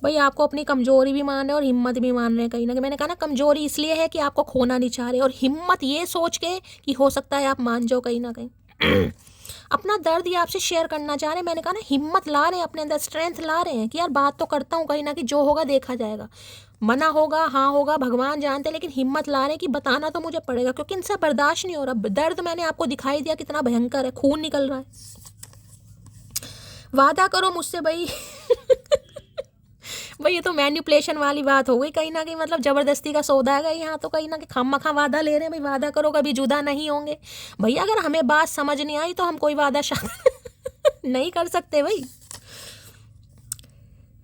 भाई, आपको अपनी कमजोरी भी मान रहे हैं और हिम्मत भी मान रहे हैं कहीं ना कहीं। मैंने कहा ना, कमजोरी इसलिए है कि आपको खोना नहीं चाह रहे, और हिम्मत ये सोच के कि हो सकता है आप मान जाओ कहीं ना कहीं। अपना दर्द ये आपसे शेयर करना चाह रहे हैं। मैंने कहा ना, हिम्मत ला रहे हैं अपने अंदर, स्ट्रेंथ ला रहे हैं कि यार बात तो करता हूँ, कहीं ना कहीं जो होगा देखा जाएगा, मना होगा हाँ होगा भगवान जानते, लेकिन हिम्मत ला रहे हैं कि बताना तो मुझे पड़ेगा, क्योंकि इनसे बर्दाश्त नहीं हो रहा। दर्द मैंने आपको दिखाई दिया कितना भयंकर है, खून निकल रहा है। वादा करो मुझसे भाई भाई ये तो मैनिपुलेशन वाली बात हो गई कहीं ना कहीं, मतलब जबरदस्ती का सौदा है यहाँ तो, कहीं ना कहीं खामखा वादा ले रहे हैं भाई, वादा करो कभी जुदा नहीं होंगे। भैया अगर हमें बात समझ नहीं आई तो हम कोई वादा शायद नहीं कर सकते भाई।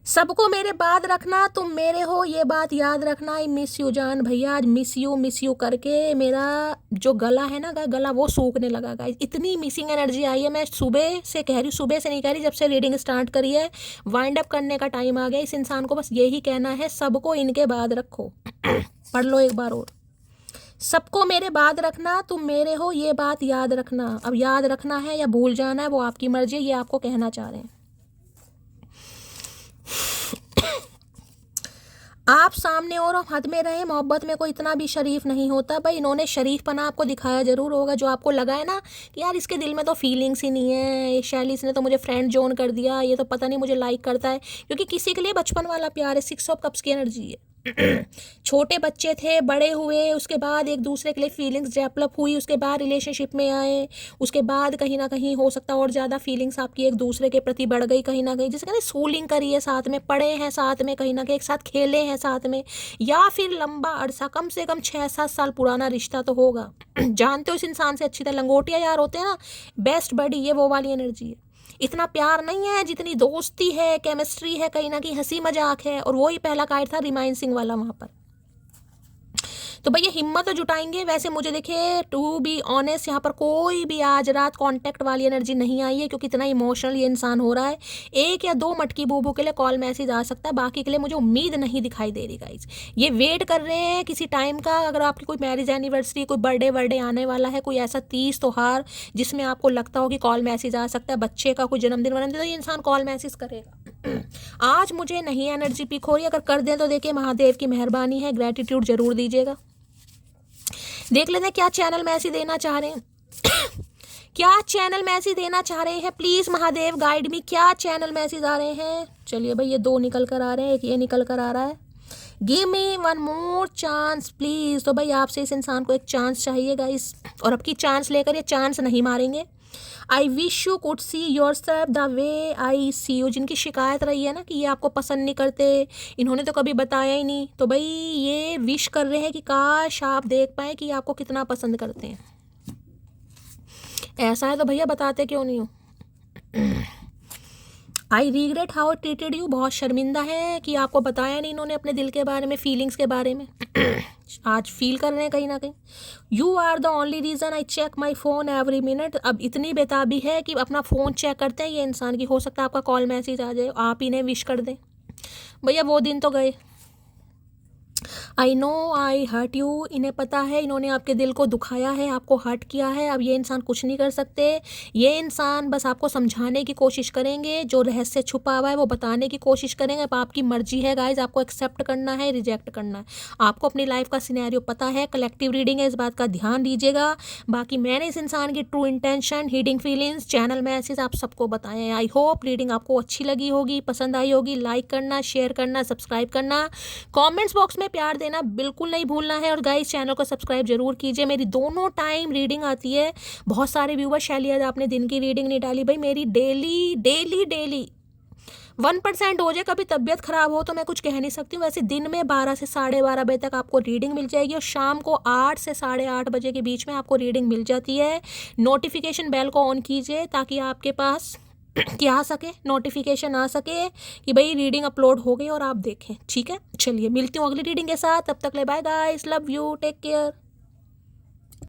सबको मेरे बाद रखना, तुम मेरे हो ये बात याद रखना। आई मिस यू जान भैया, आज मिस यू करके मेरा जो गला है ना, गला वो सूखने लगा गाइस। इतनी मिसिंग एनर्जी आई है, मैं सुबह से कह रही हूँ, सुबह से नहीं कह रही, जब से रीडिंग स्टार्ट करी है। वाइंड अप करने का टाइम आ गया। इस इंसान को बस यही कहना है, सबको इनके बाद रखो। पढ़ लो एक बार और। सबको मेरे बाद रखना, तुम मेरे हो ये बात याद रखना। अब याद रखना है या भूल जाना है वो आपकी मर्जी है, ये आपको कहना चाह रहे हैं। आप सामने और हद में रहे, मोहब्बत में कोई इतना भी शरीफ नहीं होता भाई। इन्होंने शरीफपना आपको दिखाया जरूर होगा, जो आपको लगा है ना कि यार इसके दिल में तो फीलिंग्स ही नहीं है, शैली ने तो मुझे फ्रेंड जोन कर दिया, ये तो पता नहीं मुझे लाइक करता है। क्योंकि किसी के लिए बचपन वाला प्यार है, 6 ऑफ कप्स की एनर्जी है। छोटे बच्चे थे, बड़े हुए, उसके बाद एक दूसरे के लिए फीलिंग्स डेवलप हुई, उसके बाद रिलेशनशिप में आए, उसके बाद कहीं ना कहीं हो सकता है और ज़्यादा फीलिंग्स आपकी एक दूसरे के प्रति बढ़ गई कहीं ना कहीं। जैसे कहते हैं स्कूलिंग करी है साथ में, पढ़े हैं साथ में, कहीं ना कहीं एक साथ खेले हैं साथ में, या फिर लंबा अरसा, कम से कम 6-7 साल पुराना रिश्ता तो होगा। जानते हो इस इंसान से अच्छी तरह, लंगोटिया यार होते हैं ना, बेस्ट बडी, ये वो वाली एनर्जी है। इतना प्यार नहीं है जितनी दोस्ती है, केमिस्ट्री है, कहीं ना कहीं हंसी मजाक है। और वही पहला कार्ड था रिमाइन सिंह वाला वहाँ पर। तो भैया हिम्मत तो जुटाएंगे। वैसे मुझे देखिए टू बी ऑनेस्ट यहाँ पर कोई भी आज रात कांटेक्ट वाली एनर्जी नहीं आई है, क्योंकि इतना इमोशनल ये इंसान हो रहा है। 1 या 2 मटकी बूबू के लिए कॉल मैसेज आ सकता है, बाकी के लिए मुझे उम्मीद नहीं दिखाई दे रही गाइज। ये वेट कर रहे हैं किसी टाइम का, अगर आपकी कोई मैरिज एनिवर्सरी, कोई बर्थडे आने वाला है, कोई ऐसा तीज त्योहार जिसमें आपको लगता हो कि कॉल मैसेज आ सकता है, बच्चे का कोई जन्मदिन वन्मदिन, तो ये इंसान कॉल मैसेज करेगा। आज मुझे नहीं एनर्जी पिक हो रही, अगर कर दें तो देखिए महादेव की मेहरबानी है, ग्रेटिट्यूड जरूर दीजिएगा। देख लेते हैं क्या चैनल मैसेज देना चाह रहे हैं। क्या चैनल मैसेज देना चाह रहे हैं, प्लीज महादेव गाइड मी, क्या चैनल मैसेज आ रहे हैं। चलिए भाई ये 2 निकल कर आ रहे हैं, एक ये निकल कर आ रहा है। Give me 1 more chance please. तो भाई आपसे इस इंसान को एक चांस चाहिए गाइस, और अब की चांस लेकर ये चांस नहीं मारेंगे। I wish you could see yourself the way I see you. जिनकी शिकायत रही है ना कि ये आपको पसंद नहीं करते, इन्होंने तो कभी बताया ही नहीं, तो भाई ये विश कर रहे हैं कि काश आप देख पाए कि आपको कितना पसंद करते हैं। ऐसा है तो भैया बताते क्यों नहीं हो। I regret how treated you. बहुत शर्मिंदा है कि आपको बताया नहीं इन्होंने अपने दिल के बारे में, फीलिंग्स के बारे में। आज फील कर रहे हैं कहीं ना कहीं। You are the only reason I check my phone every minute. अब इतनी बेताबी है कि अपना फ़ोन चेक करते हैं ये इंसान की, हो सकता है आपका कॉल मैसेज आ जाए, आप इन्हें विश कर दें। भैया वो दिन तो गए। I know I hurt you. इन्हें पता है इन्होंने आपके दिल को दुखाया है, आपको हर्ट किया है। अब ये इंसान कुछ नहीं कर सकते। ये इंसान बस आपको समझाने की कोशिश करेंगे, जो रहस्य छुपा हुआ है वो बताने की कोशिश करेंगे। अब आपकी मर्जी है गाइज, आपको एक्सेप्ट करना है, रिजेक्ट करना है। आपको अपनी लाइफ का सिनेरियो पता है, कलेक्टिव रीडिंग है, इस बात का ध्यान दीजिएगा। बाकी मैंने इस इंसान की true intention, heading feelings, channel message आप सबको बताए हैं। आई होप रीडिंग आपको अच्छी लगी होगी, पसंद आई होगी। लाइक करना, शेयर करना, सब्सक्राइब करना, कमेंट्स बॉक्स में प्यार देना बिल्कुल नहीं भूलना है। और गाइस चैनल को सब्सक्राइब जरूर कीजिए। मेरी दोनों टाइम रीडिंग आती है। बहुत सारे व्यूवर, शैली आज आपने दिन की रीडिंग नहीं डाली। भाई मेरी डेली 1% हो जाए कभी तबीयत खराब हो तो मैं कुछ कह नहीं सकती हूँ। वैसे दिन में 12 से 12:30 बजे तक आपको रीडिंग मिल जाएगी, और शाम को 8 से 8:30 बजे के बीच में आपको रीडिंग मिल जाती है। नोटिफिकेशन बेल को ऑन कीजिए ताकि आपके पास क्या आ सके, नोटिफिकेशन आ सके कि भाई रीडिंग अपलोड हो गई और आप देखें। ठीक है, चलिए मिलती हूँ अगली रीडिंग के साथ। तब तक ले bye guys, love you, take care.